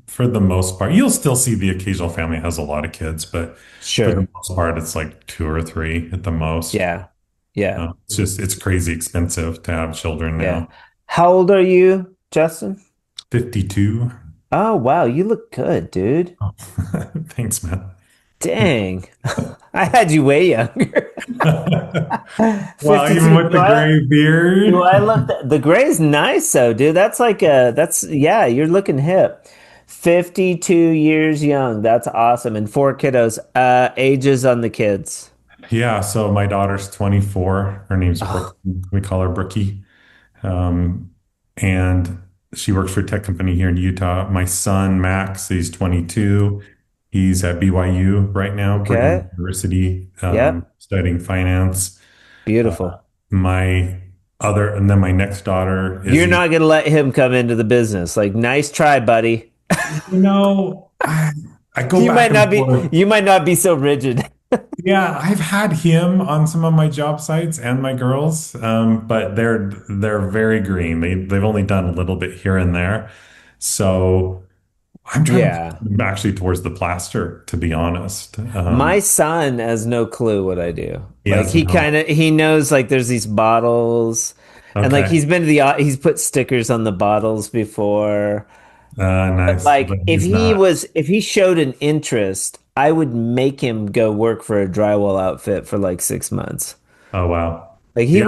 Speaker 2: for the most part, you'll still see the occasional family has a lot of kids, but for the
Speaker 1: Sure.
Speaker 2: most part, it's like two or three at the most.
Speaker 1: Yeah. Yeah.
Speaker 2: It's crazy expensive to have children
Speaker 1: Yeah.
Speaker 2: now.
Speaker 1: How old are you, Justin?
Speaker 2: 52.
Speaker 1: Oh, wow. You look good, dude.
Speaker 2: Oh, thanks, man.
Speaker 1: Dang. I had you way younger.
Speaker 2: Well, even
Speaker 1: 52.
Speaker 2: with the gray
Speaker 1: Do
Speaker 2: beard.
Speaker 1: I look the gray's nice though, dude. That's like that's yeah, you're looking hip. 52 years young. That's awesome. And four kiddos. Ages on the kids.
Speaker 2: Yeah, so my daughter's 24. Her name's Brooke.
Speaker 1: Oh,
Speaker 2: We call her Brookie. Um, and she works for a tech company here in Utah. My son, Max, he's 22. He's at BYU right now, Brigham
Speaker 1: okay.
Speaker 2: University,
Speaker 1: Yep.
Speaker 2: studying finance. Uh,
Speaker 1: Beautiful.
Speaker 2: and then my next daughter,
Speaker 1: You're
Speaker 2: Izzy.
Speaker 1: not gonna let him come into the business. Like, nice try, buddy.
Speaker 2: You know, I go back and forth.
Speaker 1: You might not be so rigid.
Speaker 2: Yeah, I've had him on some of my job sites and my girls, but they're very green. They've only done a little bit here and there, so I'm trying to push
Speaker 1: Yeah.
Speaker 2: them actually towards the plaster, to be honest.
Speaker 1: My son has no clue what I do.
Speaker 2: He
Speaker 1: Like
Speaker 2: has no.
Speaker 1: he knows like there's these bottles and like
Speaker 2: Okay,
Speaker 1: he's put stickers on the bottles before. But
Speaker 2: nice, but
Speaker 1: like
Speaker 2: he's not.
Speaker 1: if he showed an interest, I would make him go work for a drywall outfit for like 6 months.
Speaker 2: Oh wow,
Speaker 1: Like
Speaker 2: yeah,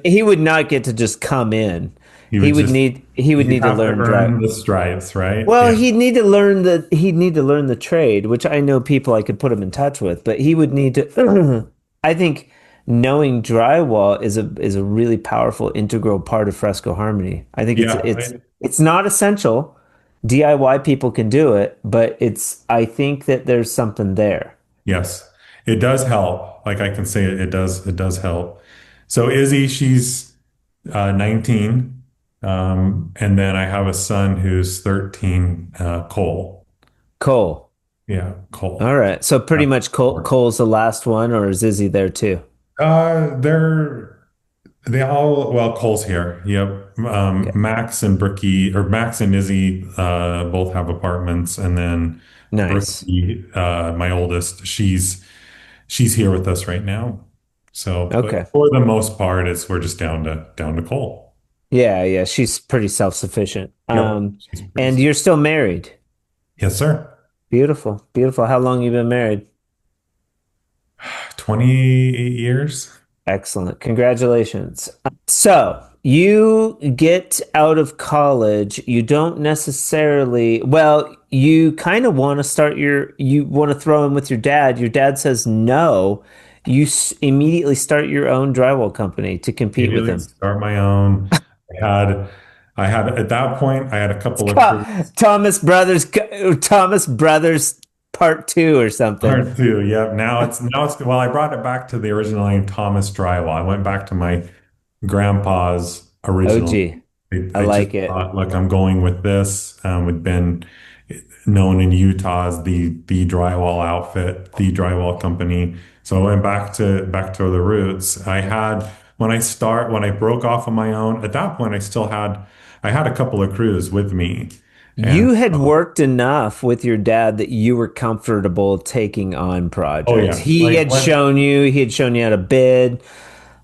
Speaker 1: he would not get to just come in.
Speaker 2: he would just
Speaker 1: He would
Speaker 2: he'd
Speaker 1: need to
Speaker 2: have to
Speaker 1: learn dry.
Speaker 2: earn the stripes, right?
Speaker 1: Well,
Speaker 2: Yeah,
Speaker 1: he'd need to learn the trade, which I know people I could put him in touch with, but he would need to I think knowing drywall is a really powerful integral part of Fresco Harmony. I think
Speaker 2: yeah,
Speaker 1: it's not essential. DIY people can do it, but it's I think that there's something there.
Speaker 2: yes, it does help. Like I can say it does help. So Izzy, she's 19. And then I have a son who's 13, Cole.
Speaker 1: Cole.
Speaker 2: Yeah, Cole.
Speaker 1: All right. So
Speaker 2: Yeah.
Speaker 1: pretty much Cole's the last one, or is Izzy there too?
Speaker 2: They're they all, well, Cole's here. Yep.
Speaker 1: Okay.
Speaker 2: Max and Brookie, or Max and Izzy, both have apartments. And then
Speaker 1: Nice.
Speaker 2: Brookie, my oldest, she's here with us right now. So, but
Speaker 1: Okay.
Speaker 2: for the most part, we're just down to Cole.
Speaker 1: Yeah, yeah. She's pretty self-sufficient.
Speaker 2: Yep. She's pretty.
Speaker 1: And you're still married.
Speaker 2: Yes, sir.
Speaker 1: Beautiful. Beautiful. How long you been married?
Speaker 2: 28 years.
Speaker 1: Excellent. Congratulations. So, you get out of college, you don't necessarily, well, you kind of want to you want to throw in with your dad. Your dad says no. Immediately start your own drywall company to compete with
Speaker 2: Immediately
Speaker 1: him.
Speaker 2: start my own. I had, I had at that point, I had a couple of crews.
Speaker 1: Thomas Brothers Part 2 or something.
Speaker 2: Part two. Yep. Well, I brought it back to the original name, Thomas Drywall. I went back to my grandpa's original.
Speaker 1: OG. I
Speaker 2: I just
Speaker 1: like it.
Speaker 2: thought, look, I'm going with this. We'd been known in Utah as the drywall outfit, the drywall company. So I went back to the roots. When I broke off on my own, at that point I had a couple of crews with me. And
Speaker 1: You had worked enough with your dad that you were comfortable taking on
Speaker 2: oh
Speaker 1: projects.
Speaker 2: yeah, like when
Speaker 1: He had shown you how to bid.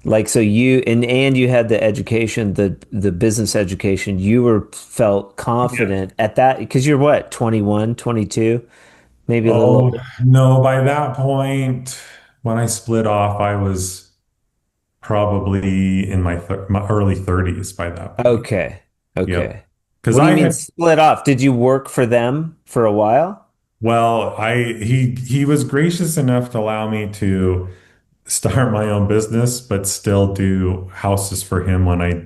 Speaker 1: Like so and you had the education, the business education. You were felt
Speaker 2: yeah.
Speaker 1: confident at that because you're what, 21, 22, maybe a little
Speaker 2: Oh
Speaker 1: older.
Speaker 2: no, by that point, when I split off, I was probably in my early 30s by that point.
Speaker 1: Okay.
Speaker 2: Yep.
Speaker 1: Okay.
Speaker 2: because
Speaker 1: What do you
Speaker 2: I
Speaker 1: mean
Speaker 2: had
Speaker 1: split off? Did you work for them for a while?
Speaker 2: well, he was gracious enough to allow me to start my own business, but still do houses for him when I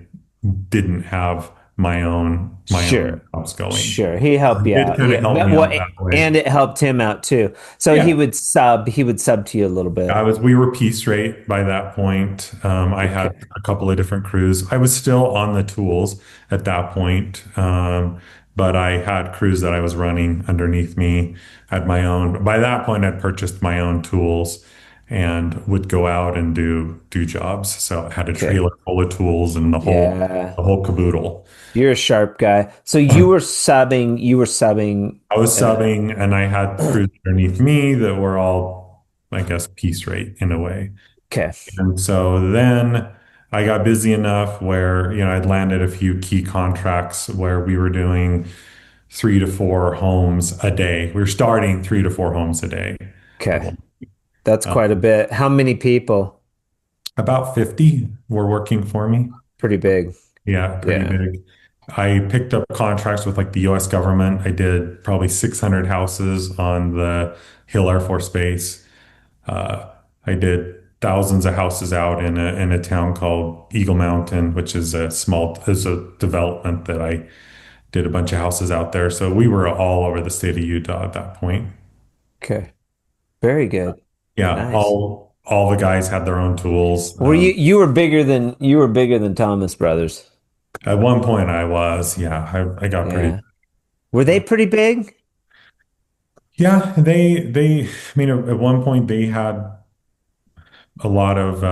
Speaker 2: didn't have my own
Speaker 1: Sure.
Speaker 2: house going.
Speaker 1: Sure. He helped
Speaker 2: He
Speaker 1: you
Speaker 2: did
Speaker 1: out.
Speaker 2: kind of
Speaker 1: Yeah.
Speaker 2: help
Speaker 1: But
Speaker 2: me
Speaker 1: what
Speaker 2: out that way.
Speaker 1: and it helped him out too. So
Speaker 2: Yeah.
Speaker 1: he would sub to you a little bit.
Speaker 2: We were piece rate by that point. I had
Speaker 1: Okay.
Speaker 2: a couple of different crews. I was still on the tools at that point, but I had crews that I was running underneath me. Had my own. By that point, I'd purchased my own tools and would go out and do jobs. So I had a
Speaker 1: Okay.
Speaker 2: trailer full of tools and the whole
Speaker 1: Yeah.
Speaker 2: the whole caboodle.
Speaker 1: You're a sharp guy. So you were subbing
Speaker 2: I was
Speaker 1: uh
Speaker 2: subbing, and I had crews underneath me that were all, I guess, piece rate in a way.
Speaker 1: okay.
Speaker 2: And so then I got busy enough where, I'd landed a few key contracts where we were doing 3 to 4 homes a day. We were starting 3 to 4 homes a day.
Speaker 1: Okay. That's
Speaker 2: Uh,
Speaker 1: quite a bit. How many people?
Speaker 2: about 50 were working for me.
Speaker 1: Pretty big.
Speaker 2: Yeah, pretty
Speaker 1: Yeah.
Speaker 2: big. I picked up contracts with like the US government. I did probably 600 houses on the Hill Air Force Base. Uh, I did thousands of houses out in a town called Eagle Mountain, which is a development that I did a bunch of houses out there. So we were all over the state of Utah at that point.
Speaker 1: Okay. Very good.
Speaker 2: Yeah,
Speaker 1: Nice.
Speaker 2: all the guys had their own tools.
Speaker 1: Were you were bigger than Thomas Brothers?
Speaker 2: At one point, yeah, I got pretty.
Speaker 1: Yeah. Were they pretty big?
Speaker 2: Yeah, I mean, at one point they had a lot of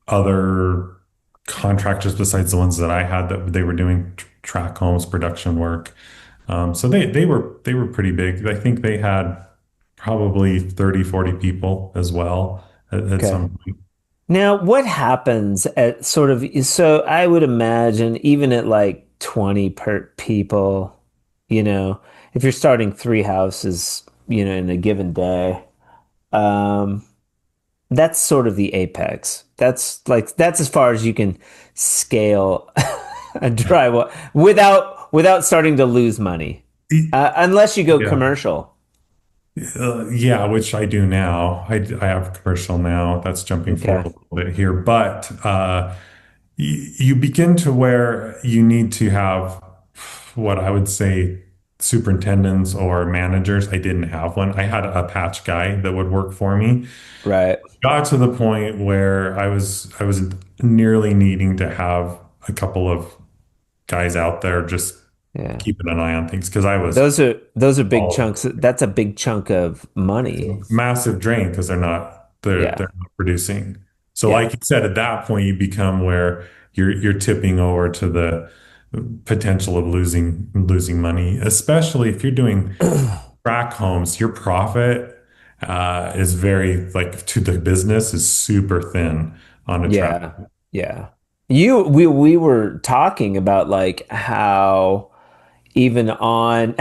Speaker 2: other contractors besides the ones that I had that they were doing track homes production work. So they were pretty big. I think they had probably 30, 40 people as well at
Speaker 1: Okay.
Speaker 2: some point.
Speaker 1: Now, what happens at sort of so I would imagine even at like 20 per people, you know, if you're starting three houses, in a given day, um, that's sort of the apex. That's as far as you can scale a drywall without starting to lose money. Unless you go
Speaker 2: Yeah.
Speaker 1: commercial.
Speaker 2: Yeah, which I do now. I have a commercial now. That's jumping forward
Speaker 1: Okay.
Speaker 2: a little bit here, but you begin to where you need to have what I would say superintendents or managers. I didn't have one. I had a patch guy that would work for me.
Speaker 1: Right.
Speaker 2: Got to the point where I was nearly needing to have a couple of guys out there just
Speaker 1: Yeah.
Speaker 2: keeping an eye on things because I was
Speaker 1: Those are big
Speaker 2: all
Speaker 1: chunks. That's a big chunk of
Speaker 2: it's
Speaker 1: money.
Speaker 2: a massive drain because they're
Speaker 1: Yeah.
Speaker 2: not producing. So
Speaker 1: Yeah.
Speaker 2: like you said, at that point you become where you're tipping over to the potential of losing money, especially if you're doing track homes. Your profit is very like to the business is super thin on a track.
Speaker 1: Yeah. Yeah. We were talking about like how even on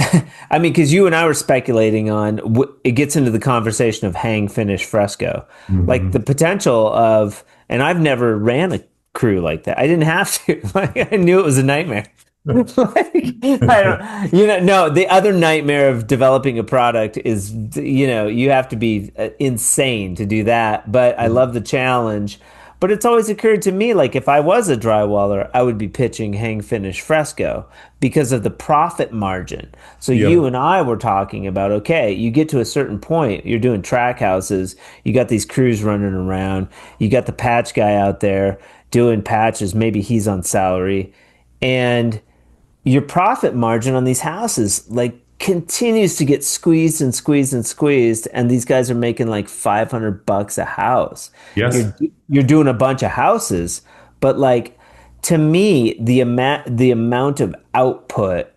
Speaker 1: I mean, because you and I were speculating on it gets into the conversation of hang finish fresco, like the
Speaker 2: Mhm.
Speaker 1: potential of, and I've never ran a crew like that. I didn't have to. Like I knew it was a nightmare. Like, I don't, no, the other nightmare of developing a product is, you have to be insane to do that. But I love the challenge. But it's always occurred to me, like if I was a drywaller, I would be pitching hang finish fresco because of the profit margin. So you
Speaker 2: Yep.
Speaker 1: and I were talking about, okay, you get to a certain point, you're doing track houses, you got these crews running around, you got the patch guy out there doing patches, maybe he's on salary, and your profit margin on these houses like continues to get squeezed and squeezed and squeezed, and these guys are making like $500 a house.
Speaker 2: Yes.
Speaker 1: You're doing a bunch of houses, but like to me the amount of output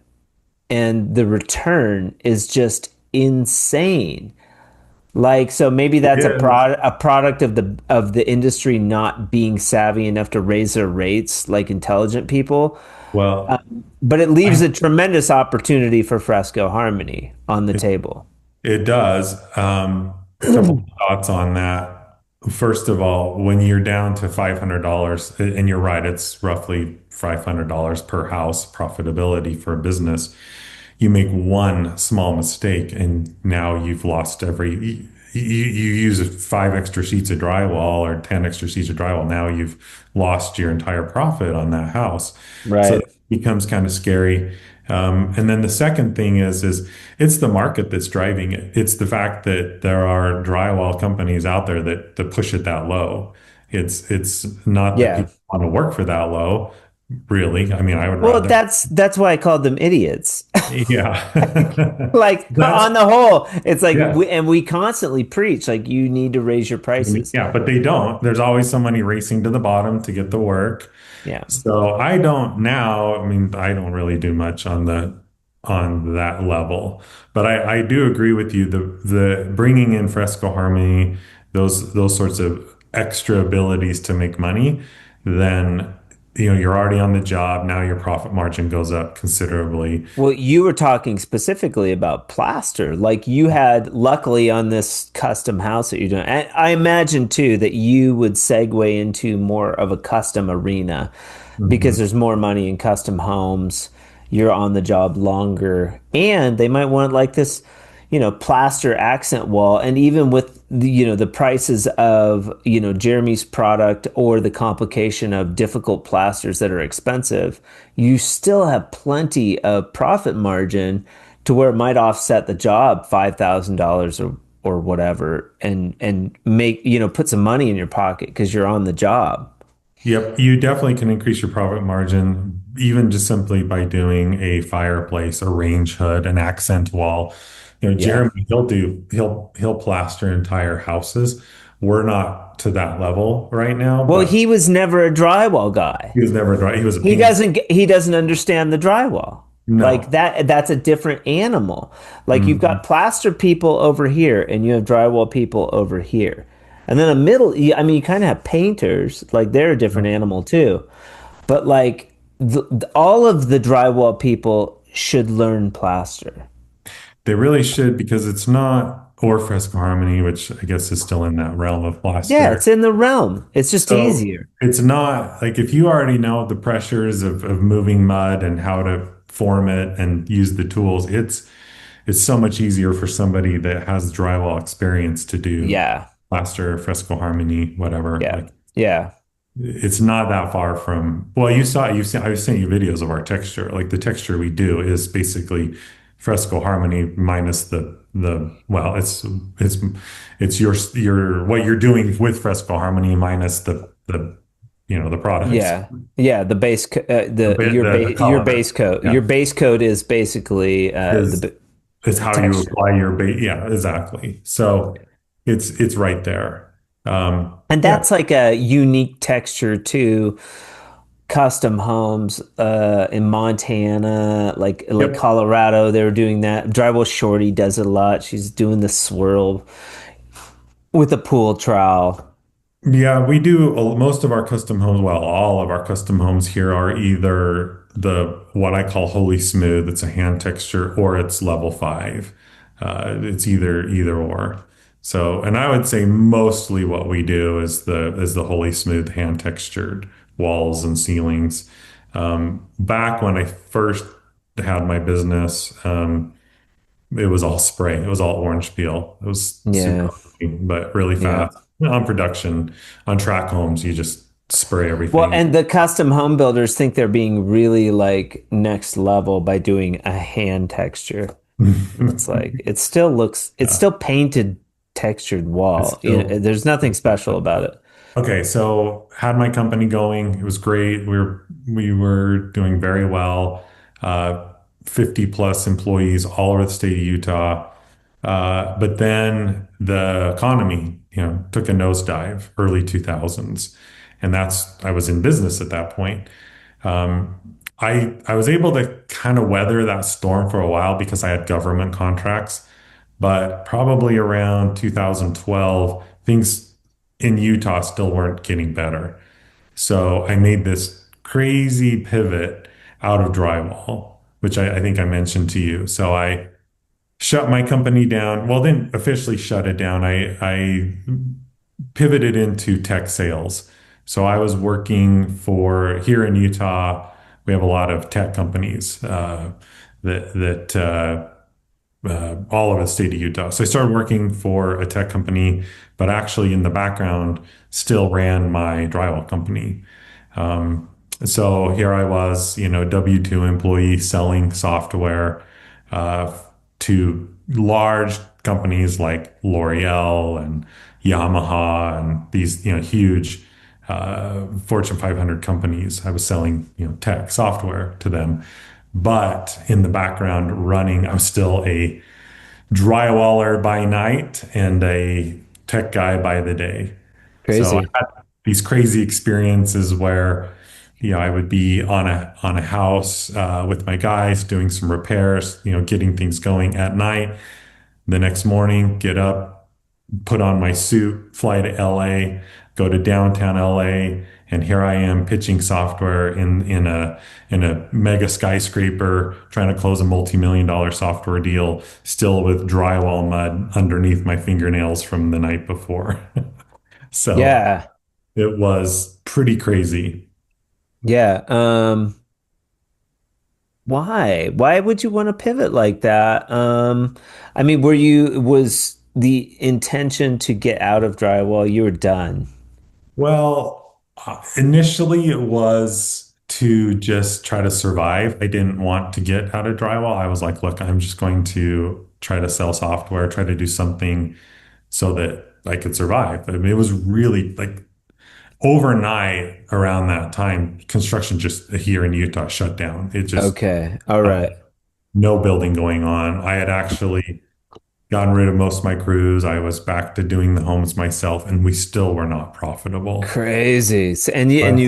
Speaker 1: and the return is just insane. Like, so maybe
Speaker 2: It
Speaker 1: that's a
Speaker 2: is.
Speaker 1: product of the industry not being savvy enough to raise their rates like intelligent people.
Speaker 2: Well,
Speaker 1: But it leaves
Speaker 2: I,
Speaker 1: a tremendous opportunity for Fresco Harmony on the
Speaker 2: it,
Speaker 1: table.
Speaker 2: it does. A couple of thoughts on that. first of all, when you're down to $500, and you're right, it's roughly $500 per house profitability for a business. You make one small mistake and now you've lost you use 5 extra sheets of drywall or 10 extra sheets of drywall. Now you've lost your entire profit on that house. So
Speaker 1: Right.
Speaker 2: it becomes kind of scary. And then the second thing is it's the market that's driving it. It's the fact that there are drywall companies out there that push it that low. It's not that
Speaker 1: Yeah.
Speaker 2: people want to work for that low, really. I mean, I would
Speaker 1: Well,
Speaker 2: rather.
Speaker 1: that's why I called them idiots.
Speaker 2: Yeah.
Speaker 1: Like
Speaker 2: That's
Speaker 1: on the whole, it's like
Speaker 2: yeah.
Speaker 1: we constantly preach like you need to raise your prices.
Speaker 2: Yeah, but they don't. There's always somebody racing to the bottom to get the work.
Speaker 1: Yeah.
Speaker 2: So I don't now, I mean, I don't really do much on that level. But I do agree with you. The bringing in Fresco Harmony, those sorts of extra abilities to make money, then you're already on the job. Now your profit margin goes up considerably.
Speaker 1: Well, you were talking specifically about plaster. Like you had, luckily, on this custom house that you're doing. And I imagine too that you would segue into more of a custom arena because
Speaker 2: Mhm.
Speaker 1: there's more money in custom homes. You're on the job longer, and they might want like this, plaster accent wall. And even with the prices of, Jeremy's product or the complication of difficult plasters that are expensive, you still have plenty of profit margin to where it might offset the job $5,000 or whatever, and make, put some money in your pocket because you're on the job.
Speaker 2: Yep, you definitely can increase your profit margin even just simply by doing a fireplace, a range hood, an accent wall.
Speaker 1: Yeah.
Speaker 2: Jeremy, he'll plaster entire houses. We're not to that level right now,
Speaker 1: Well,
Speaker 2: but
Speaker 1: he was never a drywall guy.
Speaker 2: he was never dry. He was a
Speaker 1: He
Speaker 2: painter.
Speaker 1: doesn't he doesn't understand the drywall. Like
Speaker 2: No.
Speaker 1: that's a different animal. Like you've
Speaker 2: Mhm.
Speaker 1: got plaster people over here and you have drywall people over here. And then I mean, you kind of have painters, like they're a different animal too. But like all of the drywall people should learn plaster.
Speaker 2: They really should because it's not, or Fresco Harmony, which I guess is still in that realm of
Speaker 1: Yeah,
Speaker 2: plaster.
Speaker 1: it's in the realm. It's just
Speaker 2: So
Speaker 1: easier.
Speaker 2: it's not like if you already know the pressures of moving mud and how to form it and use the tools, it's so much easier for somebody that has drywall experience to do
Speaker 1: Yeah.
Speaker 2: plaster, Fresco Harmony, whatever.
Speaker 1: Yeah.
Speaker 2: Like
Speaker 1: Yeah.
Speaker 2: it's not that far from, well, you've seen, I was sending you videos of our texture. Like the texture we do is basically Fresco Harmony minus well, it's what you're doing with Fresco Harmony minus the products.
Speaker 1: Yeah, yeah. The base,
Speaker 2: The bit, the
Speaker 1: your
Speaker 2: color.
Speaker 1: base coat.
Speaker 2: Yeah.
Speaker 1: Your base coat is basically
Speaker 2: Is is how you
Speaker 1: texture,
Speaker 2: apply your bait. Yeah, exactly. So it's right there.
Speaker 1: and
Speaker 2: Yeah.
Speaker 1: that's like a unique texture to custom homes in Montana, like
Speaker 2: Yep.
Speaker 1: Colorado. They were doing that. Drywall Shorty does it a lot. She's doing the swirl with a pool trowel.
Speaker 2: Yeah, we do most of our custom homes. Well, all of our custom homes here are either the what I call Holy Smooth, it's a hand texture, or it's level five. It's either or. So, and I would say mostly what we do is the Holy Smooth hand textured walls and ceilings. Back when I first had my business, it was all spray. It was all orange peel. It was super
Speaker 1: Yeah,
Speaker 2: ugly, but really
Speaker 1: yeah.
Speaker 2: fast. On production, on track homes, you just spray
Speaker 1: Well,
Speaker 2: everything.
Speaker 1: and the custom home builders think they're being really like next level by doing a hand texture. It's like it's
Speaker 2: Yeah.
Speaker 1: still painted textured
Speaker 2: It's
Speaker 1: wall.
Speaker 2: still
Speaker 1: There's nothing special about it.
Speaker 2: okay. So had my company going. It was great. We were doing very well. Uh, 50 plus employees all over the state of Utah. But then the economy, took a nosedive early 2000s. And I was in business at that point. Um, I was able to kind of weather that storm for a while because I had government contracts, but probably around 2012, things in Utah still weren't getting better. So I made this crazy pivot out of drywall, which I think I mentioned to you. So I shut my company down. Well, didn't officially shut it down. I pivoted into tech sales. So I was working for here in Utah. We have a lot of tech companies that all over the state of Utah. So I started working for a tech company, but actually in the background still ran my drywall company. Um, so here I was, W-2 employee selling software uh, to large companies like L'Oreal and Yamaha and these, huge Fortune 500 companies. I was selling, tech software to them. But in the background running, I was still a drywaller by night and a tech guy by the day. So I
Speaker 1: Crazy.
Speaker 2: had these crazy experiences where, I would be on a house with my guys doing some repairs, getting things going at night. The next morning, get up, put on my suit, fly to LA, go to downtown LA, and here I am pitching software in a mega skyscraper, trying to close a multi-million dollar software deal, still with drywall mud underneath my fingernails from the night before. So
Speaker 1: Yeah.
Speaker 2: it was pretty crazy.
Speaker 1: Yeah. Why? Why would you want to pivot like that? I mean, was the intention to get out of drywall? You were done.
Speaker 2: Well, initially it was to just try to survive. I didn't want to get out of drywall. I was like, look, I'm just going to try to sell software, try to do something so that I could survive. I mean, it was really like overnight around that time, construction just here in Utah shut down. It just,
Speaker 1: Okay. All right.
Speaker 2: no building going on. I had actually gotten rid of most of my crews. I was back to doing the homes myself, and we still were not profitable.
Speaker 1: Crazy. And
Speaker 2: But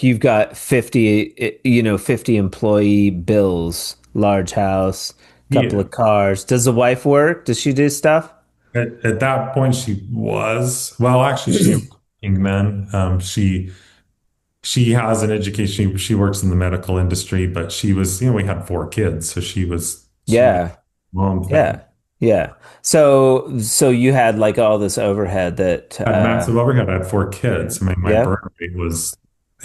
Speaker 1: you've got 50, 50 employee bills, large house, couple
Speaker 2: yeah,
Speaker 1: of cars. Does the wife work? Does she do stuff?
Speaker 2: at that point, she was, well, actually, she was working then. She has an education. She works in the medical industry, but she was, we had four kids, so she was
Speaker 1: Yeah.
Speaker 2: mom thing.
Speaker 1: Yeah. Yeah. So you had like all this overhead that
Speaker 2: Had massive overhead. I had four kids. I mean, my
Speaker 1: yeah.
Speaker 2: burn rate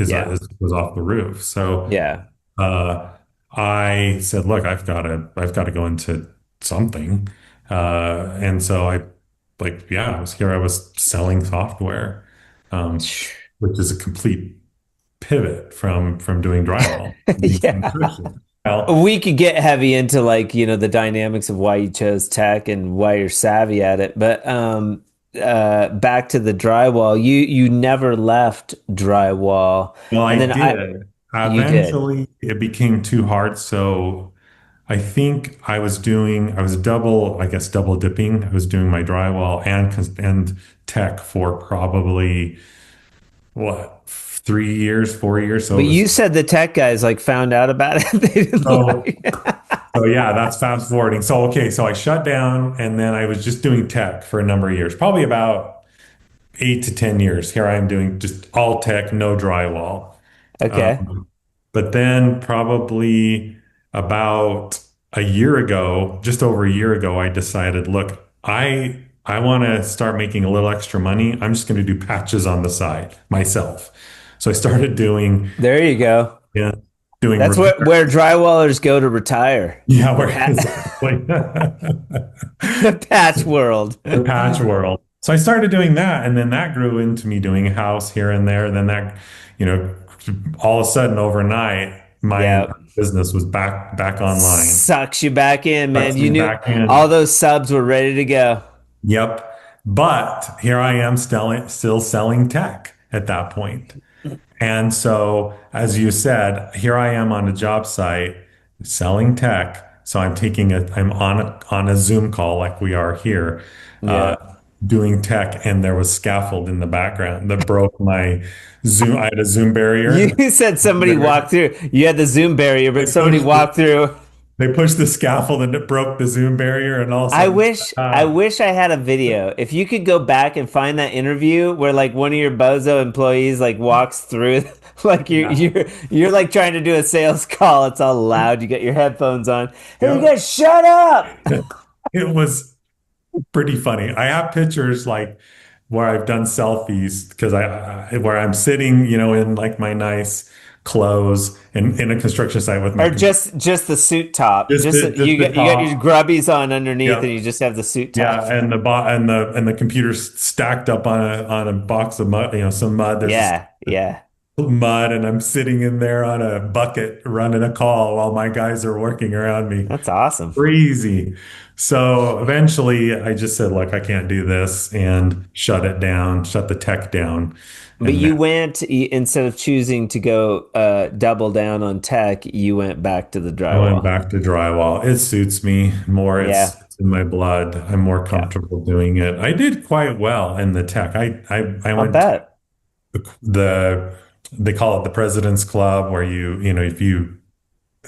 Speaker 1: Yeah.
Speaker 2: was off the roof. So
Speaker 1: Yeah.
Speaker 2: uh, I said, look, I've got to go into something. And so yeah, I was here. I was selling software, um, which is a complete pivot from doing drywall, doing
Speaker 1: Yeah.
Speaker 2: construction. Well,
Speaker 1: We could get heavy into like, the dynamics of why you chose tech and why you're savvy at it. But back to the drywall, you never left drywall.
Speaker 2: I
Speaker 1: And then
Speaker 2: did.
Speaker 1: you did.
Speaker 2: Eventually, it became too hard. So I think I was double, I guess, double dipping. I was doing my drywall and tech for probably what, 3 years, 4 years. So
Speaker 1: But
Speaker 2: it
Speaker 1: you
Speaker 2: was,
Speaker 1: said the tech guys like found out about it. They didn't
Speaker 2: so,
Speaker 1: like it.
Speaker 2: so yeah, that's fast forwarding. So, okay. So I shut down and then I was just doing tech for a number of years, probably about 8 to 10 years. Here I am doing just all tech, no drywall.
Speaker 1: Okay.
Speaker 2: Um, but then probably about a year ago, just over a year ago, I decided, look, I want to start making a little extra money. I'm just going to do patches on the side myself. So I started doing,
Speaker 1: There you go.
Speaker 2: yeah, doing
Speaker 1: That's
Speaker 2: repair.
Speaker 1: where drywallers go to retire.
Speaker 2: Yeah,
Speaker 1: The
Speaker 2: where
Speaker 1: pat
Speaker 2: exactly.
Speaker 1: the patch world.
Speaker 2: The patch world. So I started doing that, and then that grew into me doing a house here and there. Then that, you know, all of a sudden overnight, my
Speaker 1: Yeah.
Speaker 2: entire business was back online.
Speaker 1: Sucks you back in, man.
Speaker 2: Sucks
Speaker 1: You
Speaker 2: me
Speaker 1: knew
Speaker 2: back in.
Speaker 1: all those subs were ready to go.
Speaker 2: Yep. But here I am still selling tech at that point. And so, as you said, here I am on a job site selling tech. So I'm on a Zoom call like we are here, uh,
Speaker 1: Yeah.
Speaker 2: doing tech, and there was scaffold in the background that broke my Zoom. I had a Zoom barrier.
Speaker 1: You said somebody walked through. You had the Zoom barrier,
Speaker 2: They
Speaker 1: but somebody
Speaker 2: pushed the,
Speaker 1: walked through.
Speaker 2: they pushed the scaffold and it broke the Zoom barrier, and all of a
Speaker 1: I
Speaker 2: sudden,
Speaker 1: wish I wish I had a video. If you could go back and find that interview where like one of your bozo employees like walks through like you're
Speaker 2: yeah,
Speaker 1: you're you're like trying to do a sales call. It's all loud. You got your headphones on. Hey, you
Speaker 2: yep.
Speaker 1: guys, shut up.
Speaker 2: It was pretty funny. I have pictures like where I've done selfies because where I'm sitting, in like my nice clothes and in a construction site with my
Speaker 1: Or
Speaker 2: computer.
Speaker 1: just the suit top.
Speaker 2: Just the
Speaker 1: You got your
Speaker 2: top.
Speaker 1: grubbies on underneath, and
Speaker 2: Yep.
Speaker 1: you just have the suit top.
Speaker 2: Yeah, and the computer's stacked up on a box of mud, some mud. There's
Speaker 1: Yeah, yeah.
Speaker 2: mud, and I'm sitting in there on a bucket running a call while my guys are working around me.
Speaker 1: That's awesome.
Speaker 2: Crazy. So eventually I just said, look, I can't do this and shut it down, shut the tech down.
Speaker 1: But
Speaker 2: And now
Speaker 1: you went instead of choosing to go double down on tech, you went back to the
Speaker 2: I went
Speaker 1: drywall.
Speaker 2: back to drywall. It suits me more.
Speaker 1: Yeah,
Speaker 2: It's in my blood. I'm more
Speaker 1: yeah.
Speaker 2: comfortable doing it. I did quite well in the tech. I
Speaker 1: I'll
Speaker 2: went to
Speaker 1: bet.
Speaker 2: the they call it the President's Club, where if you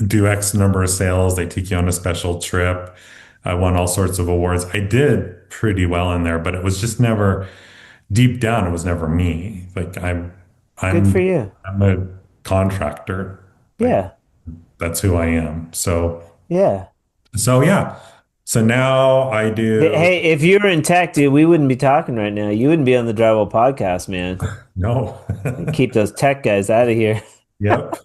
Speaker 2: do X number of sales, they take you on a special trip. I won all sorts of awards. I did pretty well in there, but it was just never deep down. It was never me. Like
Speaker 1: Good for
Speaker 2: I'm,
Speaker 1: you.
Speaker 2: I'm a contractor. Like
Speaker 1: Yeah,
Speaker 2: that's who I am.
Speaker 1: yeah.
Speaker 2: So yeah. So now I do.
Speaker 1: Hey, if you were in tech, dude, we wouldn't be talking right now. You wouldn't be on the Drywall podcast, man.
Speaker 2: No.
Speaker 1: Keep those tech guys out of here.
Speaker 2: Yep.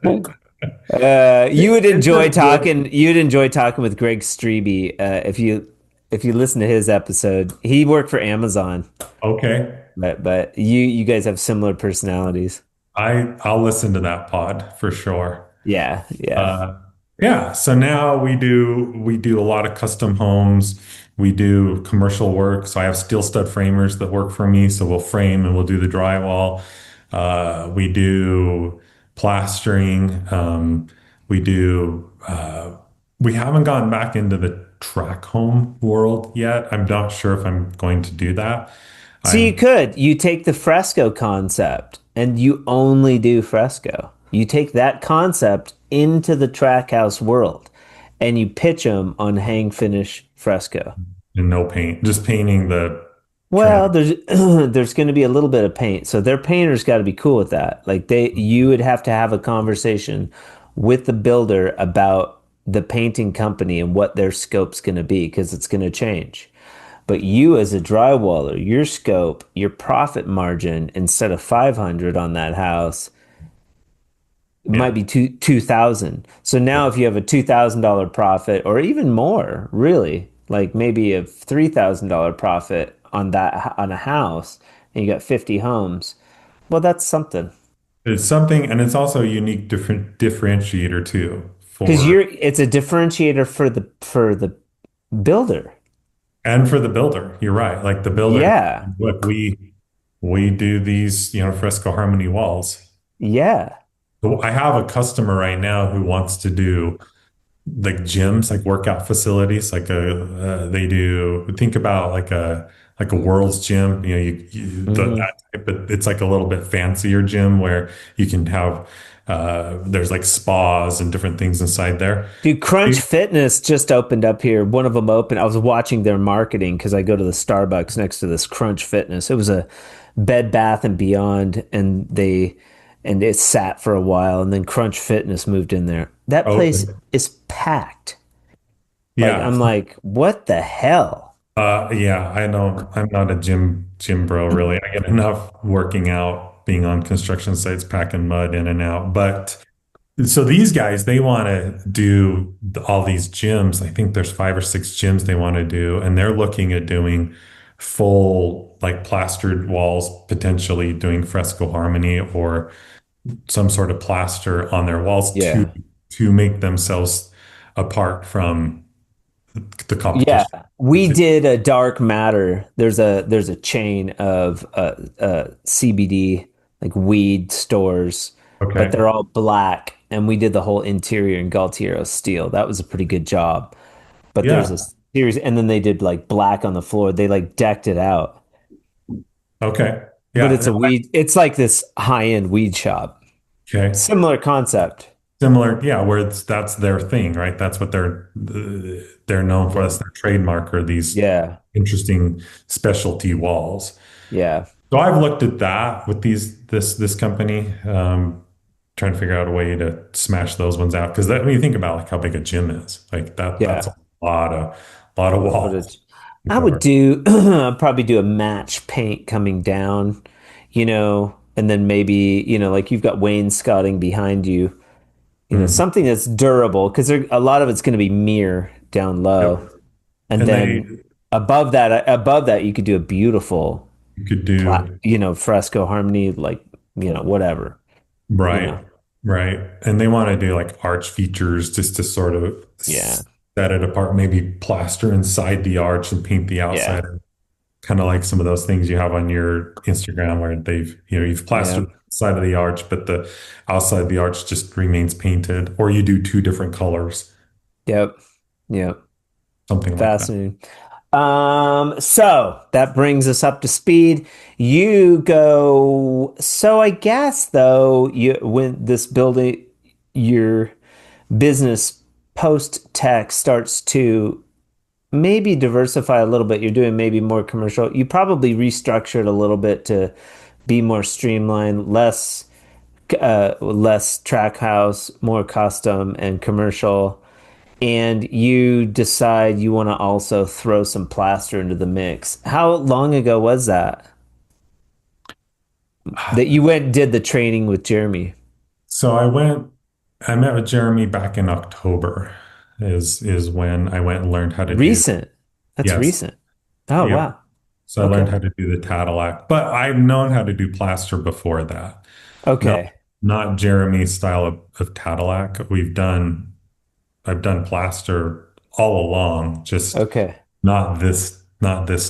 Speaker 1: You would
Speaker 2: It's
Speaker 1: enjoy
Speaker 2: just good.
Speaker 1: talking. You'd enjoy talking with Greg Strebe if you listen to his episode. He worked for Amazon,
Speaker 2: Okay.
Speaker 1: but you guys have similar personalities.
Speaker 2: I'll listen to that pod for sure.
Speaker 1: Yeah, yeah.
Speaker 2: Uh, yeah. So now we do a lot of custom homes. We do commercial work. So I have steel stud framers that work for me. So we'll frame and we'll do the drywall. We do plastering. We do. We haven't gotten back into the track home world yet. I'm not sure if I'm going to do that.
Speaker 1: So you
Speaker 2: I'm
Speaker 1: could you take the fresco concept and you only do fresco. You take that concept into the track house world, and you pitch them on hang finish fresco.
Speaker 2: in no paint, just painting the trim.
Speaker 1: Well, there's there's going to be a little bit of paint, so their painters got to be cool with that. Like you would have to have a conversation with the builder about the painting company and what their scope's going to be because it's going to change. But you as a drywaller, your scope, your profit margin instead of 500 on that house might
Speaker 2: Yeah.
Speaker 1: be 2,000. So now if you have a $2,000 profit or even more, really, like maybe a $3,000 profit on that on a house and you got 50 homes, well, that's something.
Speaker 2: It's something, and it's also a unique different differentiator too
Speaker 1: Because
Speaker 2: for
Speaker 1: it's a differentiator for the builder.
Speaker 2: and for the builder. You're right. Like the builder,
Speaker 1: Yeah.
Speaker 2: look, we do these, Fresco Harmony walls.
Speaker 1: Yeah.
Speaker 2: So I have a customer right now who wants to do like gyms, like workout facilities, they do. Think about like a World's Gym.
Speaker 1: hmm
Speaker 2: That type, but it's like a little bit fancier gym where you can have there's like spas and different things inside there.
Speaker 1: Dude, Crunch Fitness just opened up here. One of them opened. I was watching their marketing because I go to the Starbucks next to this Crunch Fitness. It was a Bed Bath and Beyond, and it sat for a while, and then Crunch Fitness moved in there. That place
Speaker 2: Open.
Speaker 1: is packed. Like
Speaker 2: Yeah.
Speaker 1: I'm like, what the hell?
Speaker 2: Yeah, I know I'm not a gym bro really. I get enough working out, being on construction sites, packing mud in and out. But so these guys, they want to do all these gyms. I think there's 5 or 6 gyms they want to do, and they're looking at doing full like plastered walls, potentially doing Fresco Harmony or some sort of plaster on their walls
Speaker 1: Yeah.
Speaker 2: to make themselves apart from the
Speaker 1: Yeah,
Speaker 2: competition.
Speaker 1: we did a dark matter. There's a chain of CBD like weed stores, but
Speaker 2: Okay.
Speaker 1: they're all black, and we did the whole interior in Galtiero steel. That was a pretty good job. But there's a
Speaker 2: Yeah.
Speaker 1: series, and then they did like black on the floor. They like decked it out,
Speaker 2: Okay.
Speaker 1: but
Speaker 2: Yeah.
Speaker 1: it's a weed. It's like this high-end weed shop.
Speaker 2: Okay.
Speaker 1: Similar concept.
Speaker 2: Similar. Yeah. Where that's their thing, right? That's what they're known for. That's their trademark or these
Speaker 1: Yeah,
Speaker 2: interesting specialty walls.
Speaker 1: yeah,
Speaker 2: So I've looked at that with this company, trying to figure out a way to smash those ones out. Because when you think about like how big a gym is, like that's
Speaker 1: yeah.
Speaker 2: a lot of
Speaker 1: Footage.
Speaker 2: walls.
Speaker 1: I would
Speaker 2: Or
Speaker 1: do probably do a match paint coming down, and then maybe, like you've got wainscoting behind you,
Speaker 2: Mhm.
Speaker 1: something that's durable because a lot of it's going to be mirror down low.
Speaker 2: Yep.
Speaker 1: And
Speaker 2: And they
Speaker 1: then above that you could do a beautiful
Speaker 2: you could do
Speaker 1: fresco harmony, like, whatever, you
Speaker 2: right,
Speaker 1: know.
Speaker 2: right. And they want to do like arch features just to sort of
Speaker 1: Yeah.
Speaker 2: set it apart, maybe plaster inside the arch and paint the
Speaker 1: Yeah.
Speaker 2: outside. Kind of like some of those things you have on your Instagram where you've plastered
Speaker 1: Yep.
Speaker 2: the side of the arch, but the outside of the arch just remains painted, or you do two different colors,
Speaker 1: Yep. Yep.
Speaker 2: something like that.
Speaker 1: Fascinating. So that brings us up to speed. You go, so I guess though, when this building, your business post tech starts to maybe diversify a little bit, you're doing maybe more commercial. You probably restructured a little bit to be more streamlined, less track house, more custom and commercial, and you decide you want to also throw some plaster into the mix. How long ago was that you went and did the training with Jeremy?
Speaker 2: So I met with Jeremy back in October is when I went and learned how to do,
Speaker 1: Recent. That's
Speaker 2: yes.
Speaker 1: recent. Oh,
Speaker 2: Yep.
Speaker 1: wow.
Speaker 2: So I learned
Speaker 1: Okay.
Speaker 2: how to do the Cadillac, but I've known how to do plaster before that. No,
Speaker 1: Okay.
Speaker 2: not Jeremy's style of Cadillac. I've done plaster all along, just
Speaker 1: Okay.
Speaker 2: not this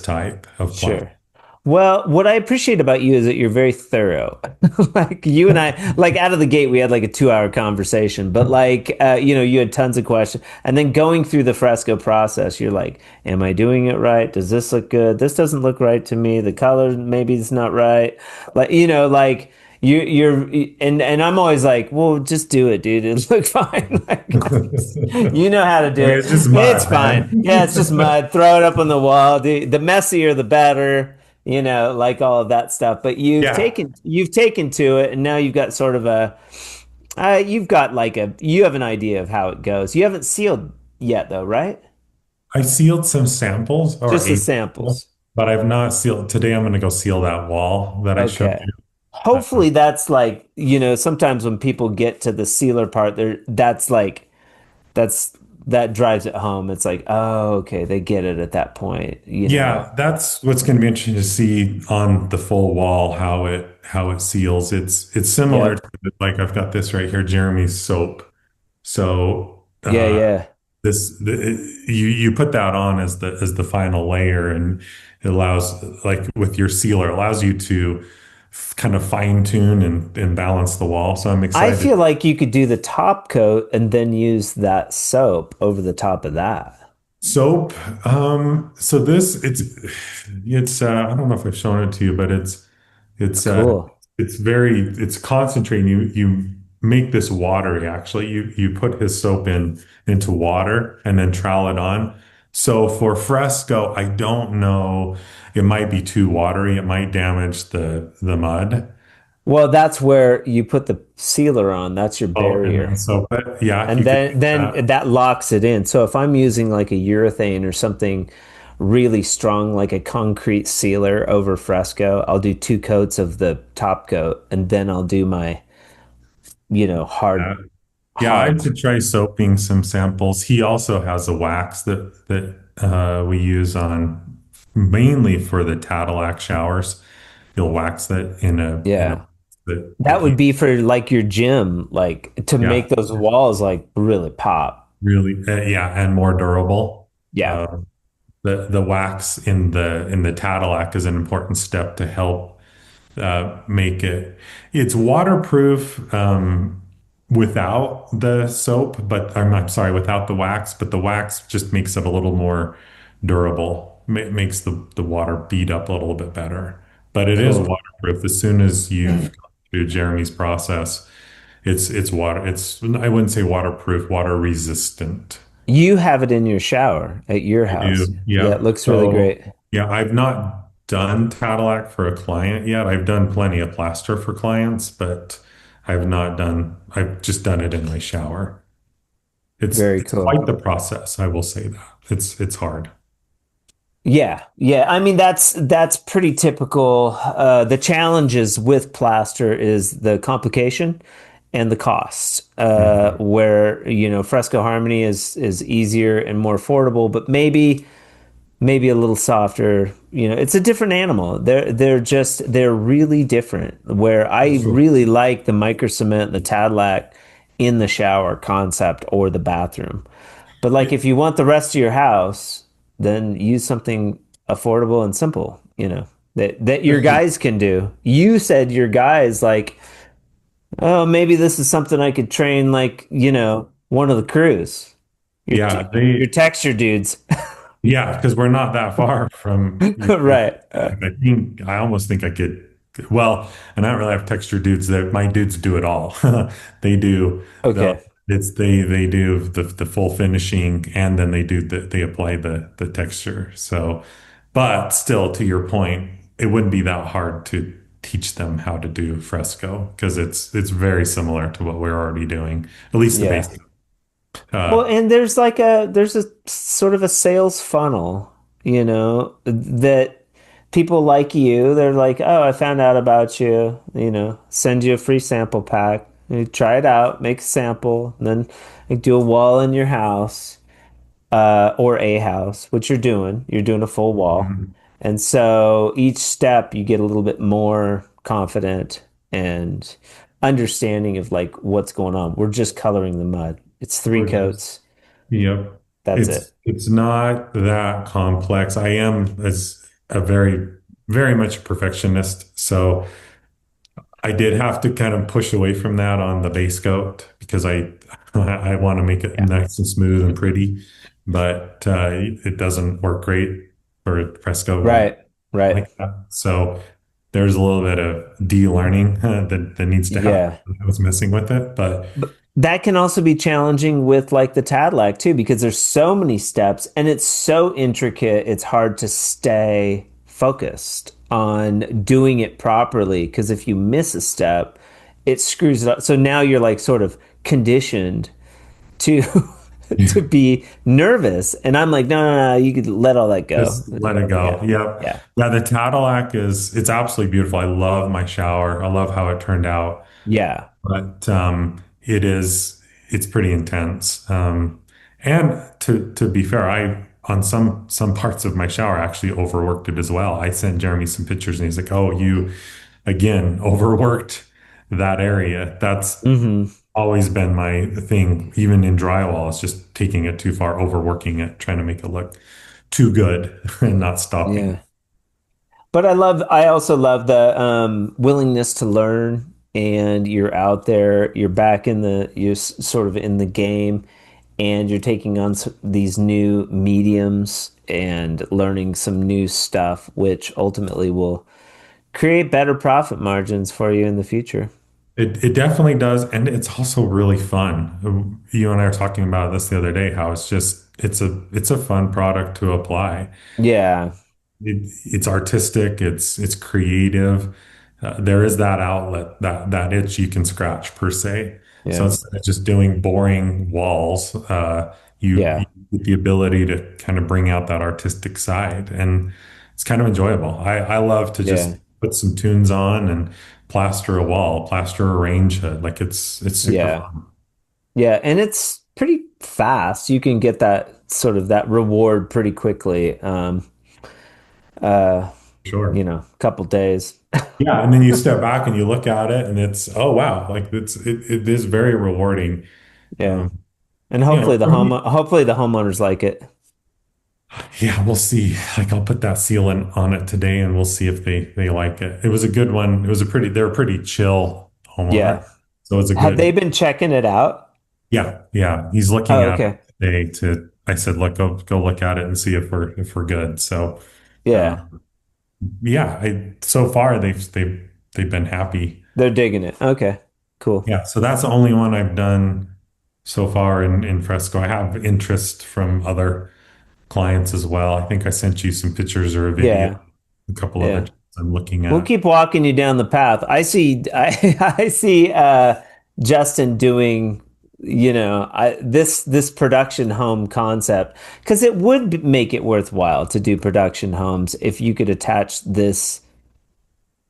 Speaker 2: type of plaster.
Speaker 1: Sure. Well, what I appreciate about you is that you're very thorough. Like you and I, like out of the gate, we had like a 2 hour conversation, but like, you had tons of questions. And then going through the fresco process, you're like, am I doing it right? Does this look good? This doesn't look right to me. The color, maybe it's not right. Like, like you're, and I'm always like, well, just do it, dude. It looks fine. Like, you know how to do
Speaker 2: I mean,
Speaker 1: it.
Speaker 2: it's just
Speaker 1: It's
Speaker 2: mud,
Speaker 1: fine. Yeah, it's just
Speaker 2: man.
Speaker 1: mud. Throw it up on the wall. The messier, the better. Like all of that stuff. But
Speaker 2: Yeah,
Speaker 1: you've taken to it, and now you've got sort of you have an idea of how it goes. You haven't sealed yet, though, right?
Speaker 2: I sealed some samples or
Speaker 1: Just the
Speaker 2: a sample,
Speaker 1: samples.
Speaker 2: but I've not sealed. Today I'm going to go seal that wall that I showed
Speaker 1: Okay.
Speaker 2: you.
Speaker 1: Hopefully that's like, sometimes when people get to the sealer part, that's that drives it home. It's like, oh, okay, they get it at that point.
Speaker 2: Yeah, that's what's going to be interesting to see on the full wall how it seals. It's similar
Speaker 1: Yep.
Speaker 2: to like I've got this right here, Jeremy's soap. So
Speaker 1: Yeah, yeah.
Speaker 2: you put that on as the final layer, and it allows like with your sealer, it allows you to kind of fine tune and balance the wall. So I'm
Speaker 1: I
Speaker 2: excited.
Speaker 1: feel like you could do the top coat and then use that soap over the top of that.
Speaker 2: Soap. So this it's I don't know if I've shown it to you, but it's
Speaker 1: Cool.
Speaker 2: it's concentrating. You make this watery actually. You put his soap into water and then trowel it on. So for fresco, I don't know. It might be too watery. It might damage the mud.
Speaker 1: Well, that's where you put the sealer on. That's your
Speaker 2: Oh, and
Speaker 1: barrier.
Speaker 2: then so but yeah,
Speaker 1: And
Speaker 2: you could do
Speaker 1: then
Speaker 2: that.
Speaker 1: that locks it in. So if I'm using like a urethane or something really strong, like a concrete sealer over fresco, I'll do 2 coats of the top coat and then I'll do my,
Speaker 2: Yeah. Yeah, I
Speaker 1: hard.
Speaker 2: should try soaping some samples. He also has a wax that we use on mainly for the Cadillac showers. He'll wax that in a
Speaker 1: Yeah.
Speaker 2: that
Speaker 1: That would
Speaker 2: he
Speaker 1: be for like your gym, like to
Speaker 2: yeah,
Speaker 1: make those walls like really pop.
Speaker 2: really yeah, and more durable.
Speaker 1: Yeah.
Speaker 2: Uh, the wax in the Cadillac is an important step to help make it. It's waterproof without the soap, but I'm sorry, without the wax. But the wax just makes it a little more durable. Makes the water bead up a little bit better. But it is
Speaker 1: Cool.
Speaker 2: waterproof. As soon as you've gone through Jeremy's process, it's water. It's I wouldn't say waterproof, water resistant.
Speaker 1: You have it in your shower at your
Speaker 2: I
Speaker 1: house.
Speaker 2: do.
Speaker 1: Yeah, it
Speaker 2: Yep.
Speaker 1: looks really
Speaker 2: So,
Speaker 1: great.
Speaker 2: yeah, I've not done Cadillac for a client yet. I've done plenty of plaster for clients, but I've just done it in my shower.
Speaker 1: Very
Speaker 2: It's quite
Speaker 1: cool.
Speaker 2: the process, I will say that. It's hard.
Speaker 1: Yeah, yeah. I mean, that's pretty typical. The challenges with plaster is the complication and the costs.
Speaker 2: Mhm.
Speaker 1: Where, Fresco Harmony is easier and more affordable, but maybe a little softer. It's a different animal. They're really different. Where I
Speaker 2: Sure.
Speaker 1: really like the micro cement, the Tadlac in the shower concept or the bathroom. But like
Speaker 2: It-
Speaker 1: if you want the rest of your house, then use something affordable and simple, that your guys can do. You said your guys like, oh, maybe this is something I could train like, one of the crews. Your
Speaker 2: yeah,
Speaker 1: your texture dudes.
Speaker 2: yeah, because we're not that far from
Speaker 1: Right.
Speaker 2: I think I almost think I could. Well, and I don't really have texture dudes. That my dudes do it all. They do the
Speaker 1: Okay.
Speaker 2: they do the full finishing, and then they apply the texture. So, but still, to your point, it wouldn't be that hard to teach them how to do fresco because it's very similar to what we're already doing, at least the
Speaker 1: Yeah.
Speaker 2: basic.
Speaker 1: Well,
Speaker 2: Uh,
Speaker 1: and there's a sort of a sales funnel, that people like you. They're like, oh, I found out about you, send you a free sample pack. You try it out, make a sample, and then like, do a wall in your house, or a house, which you're doing. You're doing a full wall.
Speaker 2: mhm.
Speaker 1: And so each step you get a little bit more confident and understanding of like what's going on. We're just coloring the mud. It's three
Speaker 2: We're just
Speaker 1: coats.
Speaker 2: Yep.
Speaker 1: That's it.
Speaker 2: It's not that complex. I am as a very much a perfectionist. So I did have to kind of push away from that on the base coat because I want to make it
Speaker 1: Yeah.
Speaker 2: nice and smooth and pretty, but it doesn't work great for Fresco. Won't
Speaker 1: Right. Right.
Speaker 2: like that. So there's a little bit of de-learning that needs to happen.
Speaker 1: Yeah.
Speaker 2: I was messing with it, but
Speaker 1: But that can also be challenging with like the Tadlac too, because there's so many steps and it's so intricate, it's hard to stay focused on doing it properly. Because if you miss a step, it screws it up. So now you're like sort of conditioned to to be nervous. And I'm like, no, no, no, you could let all that go.
Speaker 2: just let it go.
Speaker 1: Yeah.
Speaker 2: Yep.
Speaker 1: Yeah.
Speaker 2: Yeah, the Cadillac it's absolutely beautiful. I love my shower. I love how it turned out.
Speaker 1: Yeah.
Speaker 2: But it's pretty intense. And to be fair, I on some parts of my shower actually overworked it as well. I sent Jeremy some pictures and he's like, "Oh, you again overworked that area." That's
Speaker 1: Hmm.
Speaker 2: always been my thing, even in drywall. It's just taking it too far, overworking it, trying to make it look too good and not stopping.
Speaker 1: Yeah. But I also love the willingness to learn, and you're out there, you're back you're sort of in the game, and you're taking on these new mediums and learning some new stuff, which ultimately will create better profit margins for you in the future.
Speaker 2: It definitely does, and it's also really fun. You and I were talking about this the other day, how it's a fun product to apply.
Speaker 1: Yeah,
Speaker 2: It's artistic, it's creative. There is that outlet, that itch you can scratch per se. So
Speaker 1: yeah,
Speaker 2: instead of just doing boring walls, you
Speaker 1: yeah,
Speaker 2: get the ability to kind of bring out that artistic side, and it's kind of enjoyable. I love to
Speaker 1: yeah,
Speaker 2: just put some tunes on and plaster a wall, plaster a range hood. Like it's super
Speaker 1: yeah,
Speaker 2: fun.
Speaker 1: yeah. And it's pretty fast. You can get that sort of that reward pretty quickly. Uh,
Speaker 2: Sure.
Speaker 1: couple days.
Speaker 2: Yeah, and then you step back and you look at it, and it's oh wow, like it is very rewarding.
Speaker 1: Yeah.
Speaker 2: Um,
Speaker 1: And
Speaker 2: for me,
Speaker 1: hopefully the homeowners like it.
Speaker 2: yeah, we'll see. Like I'll put that seal in on it today, and we'll see if they like it. It was a good one. They're a pretty chill homeowner,
Speaker 1: Yeah.
Speaker 2: so it's a
Speaker 1: Have they
Speaker 2: good.
Speaker 1: been checking it out?
Speaker 2: Yeah. He's looking
Speaker 1: Oh,
Speaker 2: at
Speaker 1: okay.
Speaker 2: it today. I said, look, go look at it and see if we're good. So,
Speaker 1: Yeah.
Speaker 2: um, yeah, so far they've been happy.
Speaker 1: They're digging it. Okay. Cool.
Speaker 2: Yeah, so that's the only one I've done so far in Fresco. I have interest from other clients as well. I think I sent you some pictures or a video,
Speaker 1: Yeah.
Speaker 2: a couple other
Speaker 1: Yeah.
Speaker 2: jobs I'm looking
Speaker 1: We'll
Speaker 2: at.
Speaker 1: keep walking you down the path. I see I see Justin doing this production home concept, because it would make it worthwhile to do production homes if you could attach this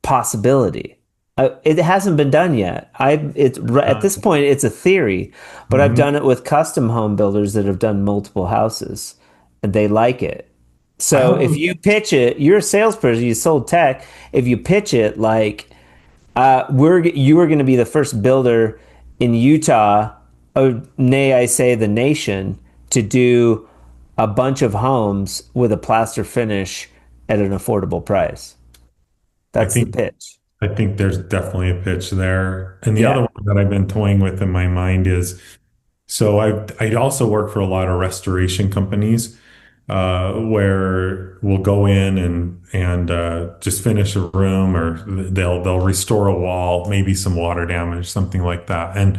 Speaker 1: possibility. It hasn't been done yet. At this point it's a theory, but I've
Speaker 2: Mhm.
Speaker 1: done it with custom home builders that have done multiple houses, and they like it.
Speaker 2: I
Speaker 1: So if
Speaker 2: also
Speaker 1: you pitch it, you're a salesperson, you sold tech. If you pitch it like you are going to be the first builder in Utah, or nay, I say the nation, to do a bunch of homes with a plaster finish at an affordable price.
Speaker 2: I
Speaker 1: That's the
Speaker 2: think
Speaker 1: pitch.
Speaker 2: I think there's definitely a pitch there. And the other
Speaker 1: Yeah.
Speaker 2: one that I've been toying with in my mind is so I also work for a lot of restoration companies where we'll go in and just finish a room, or they'll restore a wall, maybe some water damage, something like that. And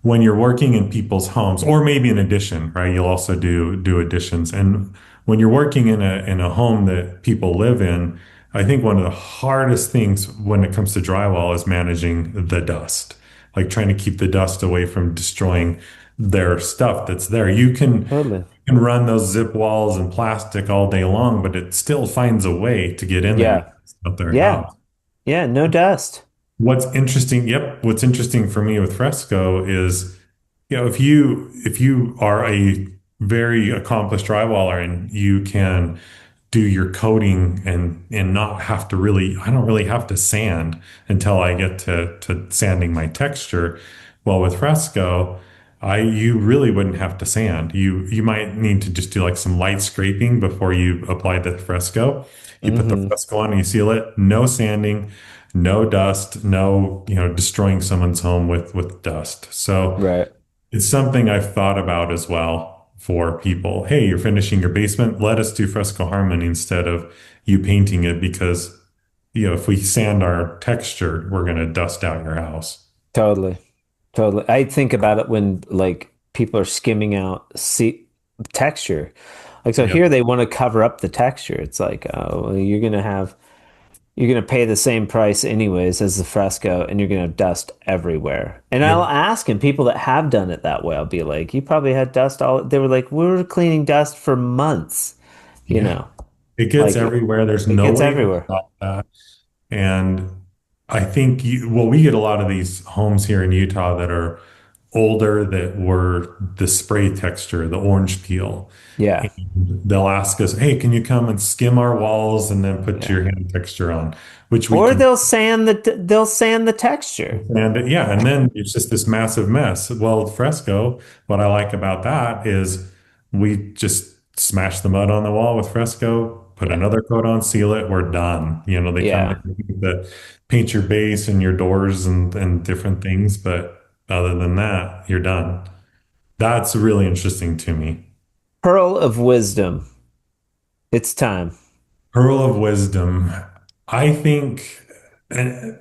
Speaker 2: when you're working in people's homes, or maybe an addition, right? You'll also do additions. And when you're working in a home that people live in, I think one of the hardest things when it comes to drywall is managing the dust, like trying to keep the dust away from destroying their stuff that's there.
Speaker 1: Totally.
Speaker 2: You can run those zip walls and plastic all day long, but it still finds a way to get in there and
Speaker 1: Yeah.
Speaker 2: mess up their
Speaker 1: Yeah.
Speaker 2: house.
Speaker 1: Yeah. No dust.
Speaker 2: What's interesting for me with Fresco is, if you are a very accomplished drywaller and you can do your coating and not have to really, I don't really have to sand until I get to sanding my texture. Well, with Fresco, you really wouldn't have to sand. You might need to just do like some light scraping before you apply the Fresco. You put the
Speaker 1: Hmm.
Speaker 2: Fresco on and you seal it, no sanding, no dust, no, destroying someone's home with dust. So
Speaker 1: Right.
Speaker 2: it's something I've thought about as well for people. Hey, you're finishing your basement. Let us do Fresco Harmony instead of you painting it because, if we sand our texture, we're going to dust out your house.
Speaker 1: Totally. Totally. I think about it when like people are skimming out texture. Like so
Speaker 2: Yep.
Speaker 1: here they want to cover up the texture. It's like, oh, well, you're gonna pay the same price anyways as the fresco, and you're gonna have dust everywhere. And I'll
Speaker 2: Yep.
Speaker 1: ask, and people that have done it that way, I'll be like, you probably had dust all. They were like, we were cleaning dust for months, you
Speaker 2: Yeah.
Speaker 1: know,
Speaker 2: It gets
Speaker 1: like
Speaker 2: everywhere. There's
Speaker 1: it
Speaker 2: no
Speaker 1: gets
Speaker 2: way to
Speaker 1: everywhere.
Speaker 2: stop that. And I think well, we get a lot of these homes here in Utah that are older that were the spray texture, the orange peel.
Speaker 1: Yeah,
Speaker 2: And they'll ask us, hey, can you come and skim our walls and then put
Speaker 1: yeah.
Speaker 2: your hand texture on, which we
Speaker 1: Or
Speaker 2: can.
Speaker 1: they'll sand the texture.
Speaker 2: And yeah, and then it's just this massive mess. Well, Fresco, what I like about that is we just smash the mud on the wall with Fresco, put
Speaker 1: Yeah,
Speaker 2: another coat on, seal it, we're done. They come
Speaker 1: yeah.
Speaker 2: in to paint your base and your doors and different things, but other than that, you're done. That's really interesting to me.
Speaker 1: Pearl of wisdom. It's time.
Speaker 2: Pearl of wisdom. I think uh,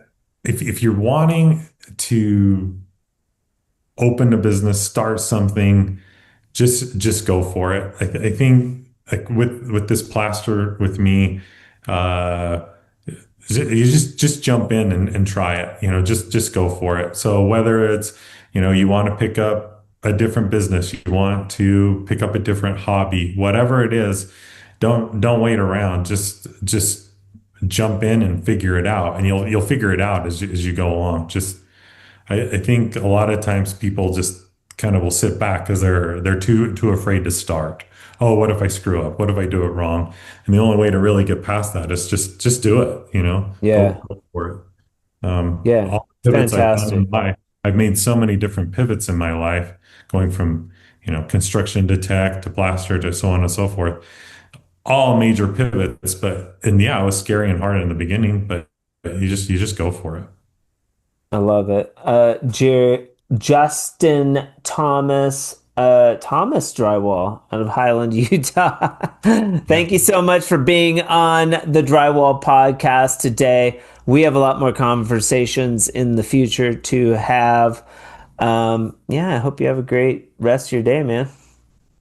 Speaker 2: if you're wanting to open a business, start something, just go for it. I think like with this plaster with me, uh, you just jump in and try it. Just go for it. So whether it's you want to pick up a different business, you want to pick up a different hobby, whatever it is, don't wait around. Just jump in and figure it out, and you'll figure it out as you go along. I think a lot of times people just kind of will sit back because they're too afraid to start. Oh, what if I screw up? What if I do it wrong? And the only way to really get past that is just do it,
Speaker 1: Yeah,
Speaker 2: go for it.
Speaker 1: yeah.
Speaker 2: All the pivots I've done in
Speaker 1: Fantastic.
Speaker 2: life, I've made so many different pivots in my life, going from, construction to tech to plaster to so on and so forth. All major pivots, and yeah, it was scary and hard in the beginning, but you just go for it.
Speaker 1: I love it. Justin Thomas Drywall out of Highland, Utah.
Speaker 2: Yeah.
Speaker 1: Thank you so much for being on the Drywall Podcast today. We have a lot more conversations in the future to have. Yeah, I hope you have a great rest of your day, man.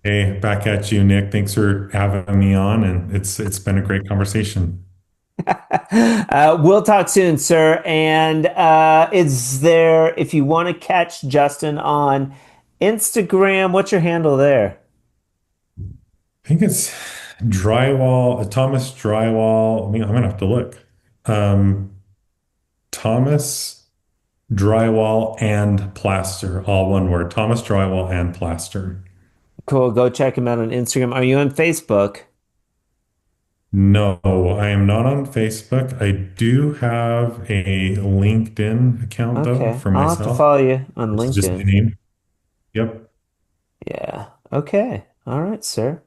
Speaker 2: Hey, back at you, Nick. Thanks for having me on, and it's been a great conversation.
Speaker 1: We'll talk soon, sir. And is there, if you want to catch Justin on Instagram, what's your handle there?
Speaker 2: I think it's Drywall, Thomas Drywall. I mean, I'm gonna have to look. Um, Thomas Drywall and Plaster, all one word. Thomas Drywall and Plaster.
Speaker 1: Cool. Go check him out on Instagram. Are you on Facebook?
Speaker 2: No, I am not on Facebook. I do have a LinkedIn account though
Speaker 1: Okay.
Speaker 2: for
Speaker 1: I'll have to
Speaker 2: myself.
Speaker 1: follow you on
Speaker 2: It's just my
Speaker 1: LinkedIn.
Speaker 2: name. Yep.
Speaker 1: Yeah. Okay. All right, sir.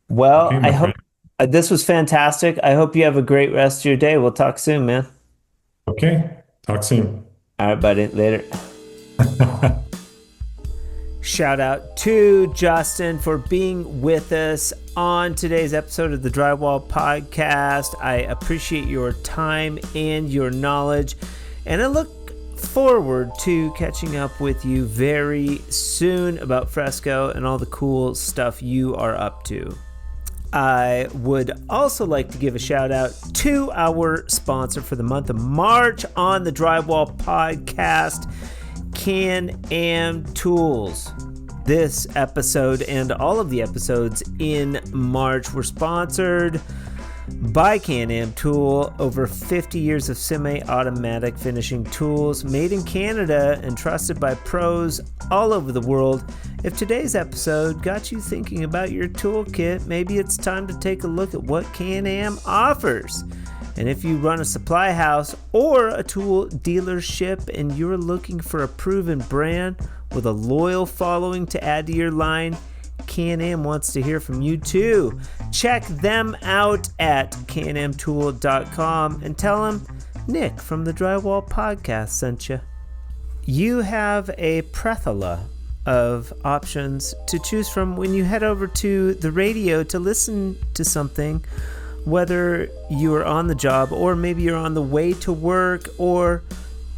Speaker 1: Well,
Speaker 2: Okay,
Speaker 1: I
Speaker 2: my
Speaker 1: hope
Speaker 2: friend.
Speaker 1: this was fantastic. I hope you have a great rest of your day. We'll talk soon, man.
Speaker 2: Okay. Talk soon.
Speaker 1: All right, buddy. Later. Shout out to Justin for being with us on today's episode of the Drywall Podcast. I appreciate your time and your knowledge, and I look forward to catching up with you very soon about Fresco and all the cool stuff you are up to. I would also like to give a shout out to our sponsor for the month of March on the Drywall Podcast, Can-Am Tools. This episode and all of the episodes in March were sponsored by Can-Am Tool. Over 50 years of semi-automatic finishing tools made in Canada and trusted by pros all over the world. If today's episode got you thinking about your toolkit, maybe it's time to take a look at what Can-Am offers. And if you run a supply house or a tool dealership and you're looking for a proven brand with a loyal following to add to your line, Can-Am wants to hear from you too. Check them out at canamtool.com and tell them Nick from the Drywall Podcast sent you. You have a plethora of options to choose from when you head over to the radio to listen to something, whether you are on the job or maybe you're on the way to work or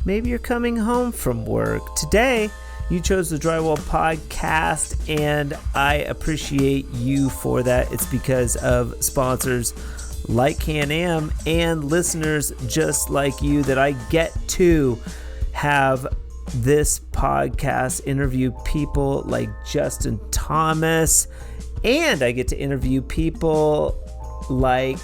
Speaker 1: maybe you're coming home from work. Today, you chose the Drywall Podcast, and I appreciate you for that. It's because of sponsors like Can-Am and listeners just like you that I get to have this podcast interview people like Justin Thomas, and I get to interview people like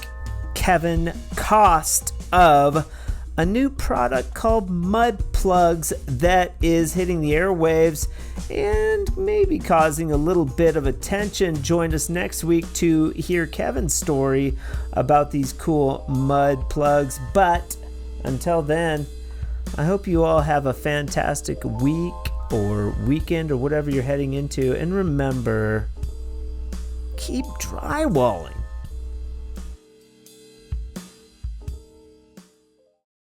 Speaker 1: Kevin Cost of a new product called Mud Plugs that is hitting the airwaves and maybe causing a little bit of attention. Join us next week to hear Kevin's story about these cool mud plugs. But until then, I hope you all have a fantastic week or weekend or whatever you're heading into. And remember, keep drywalling.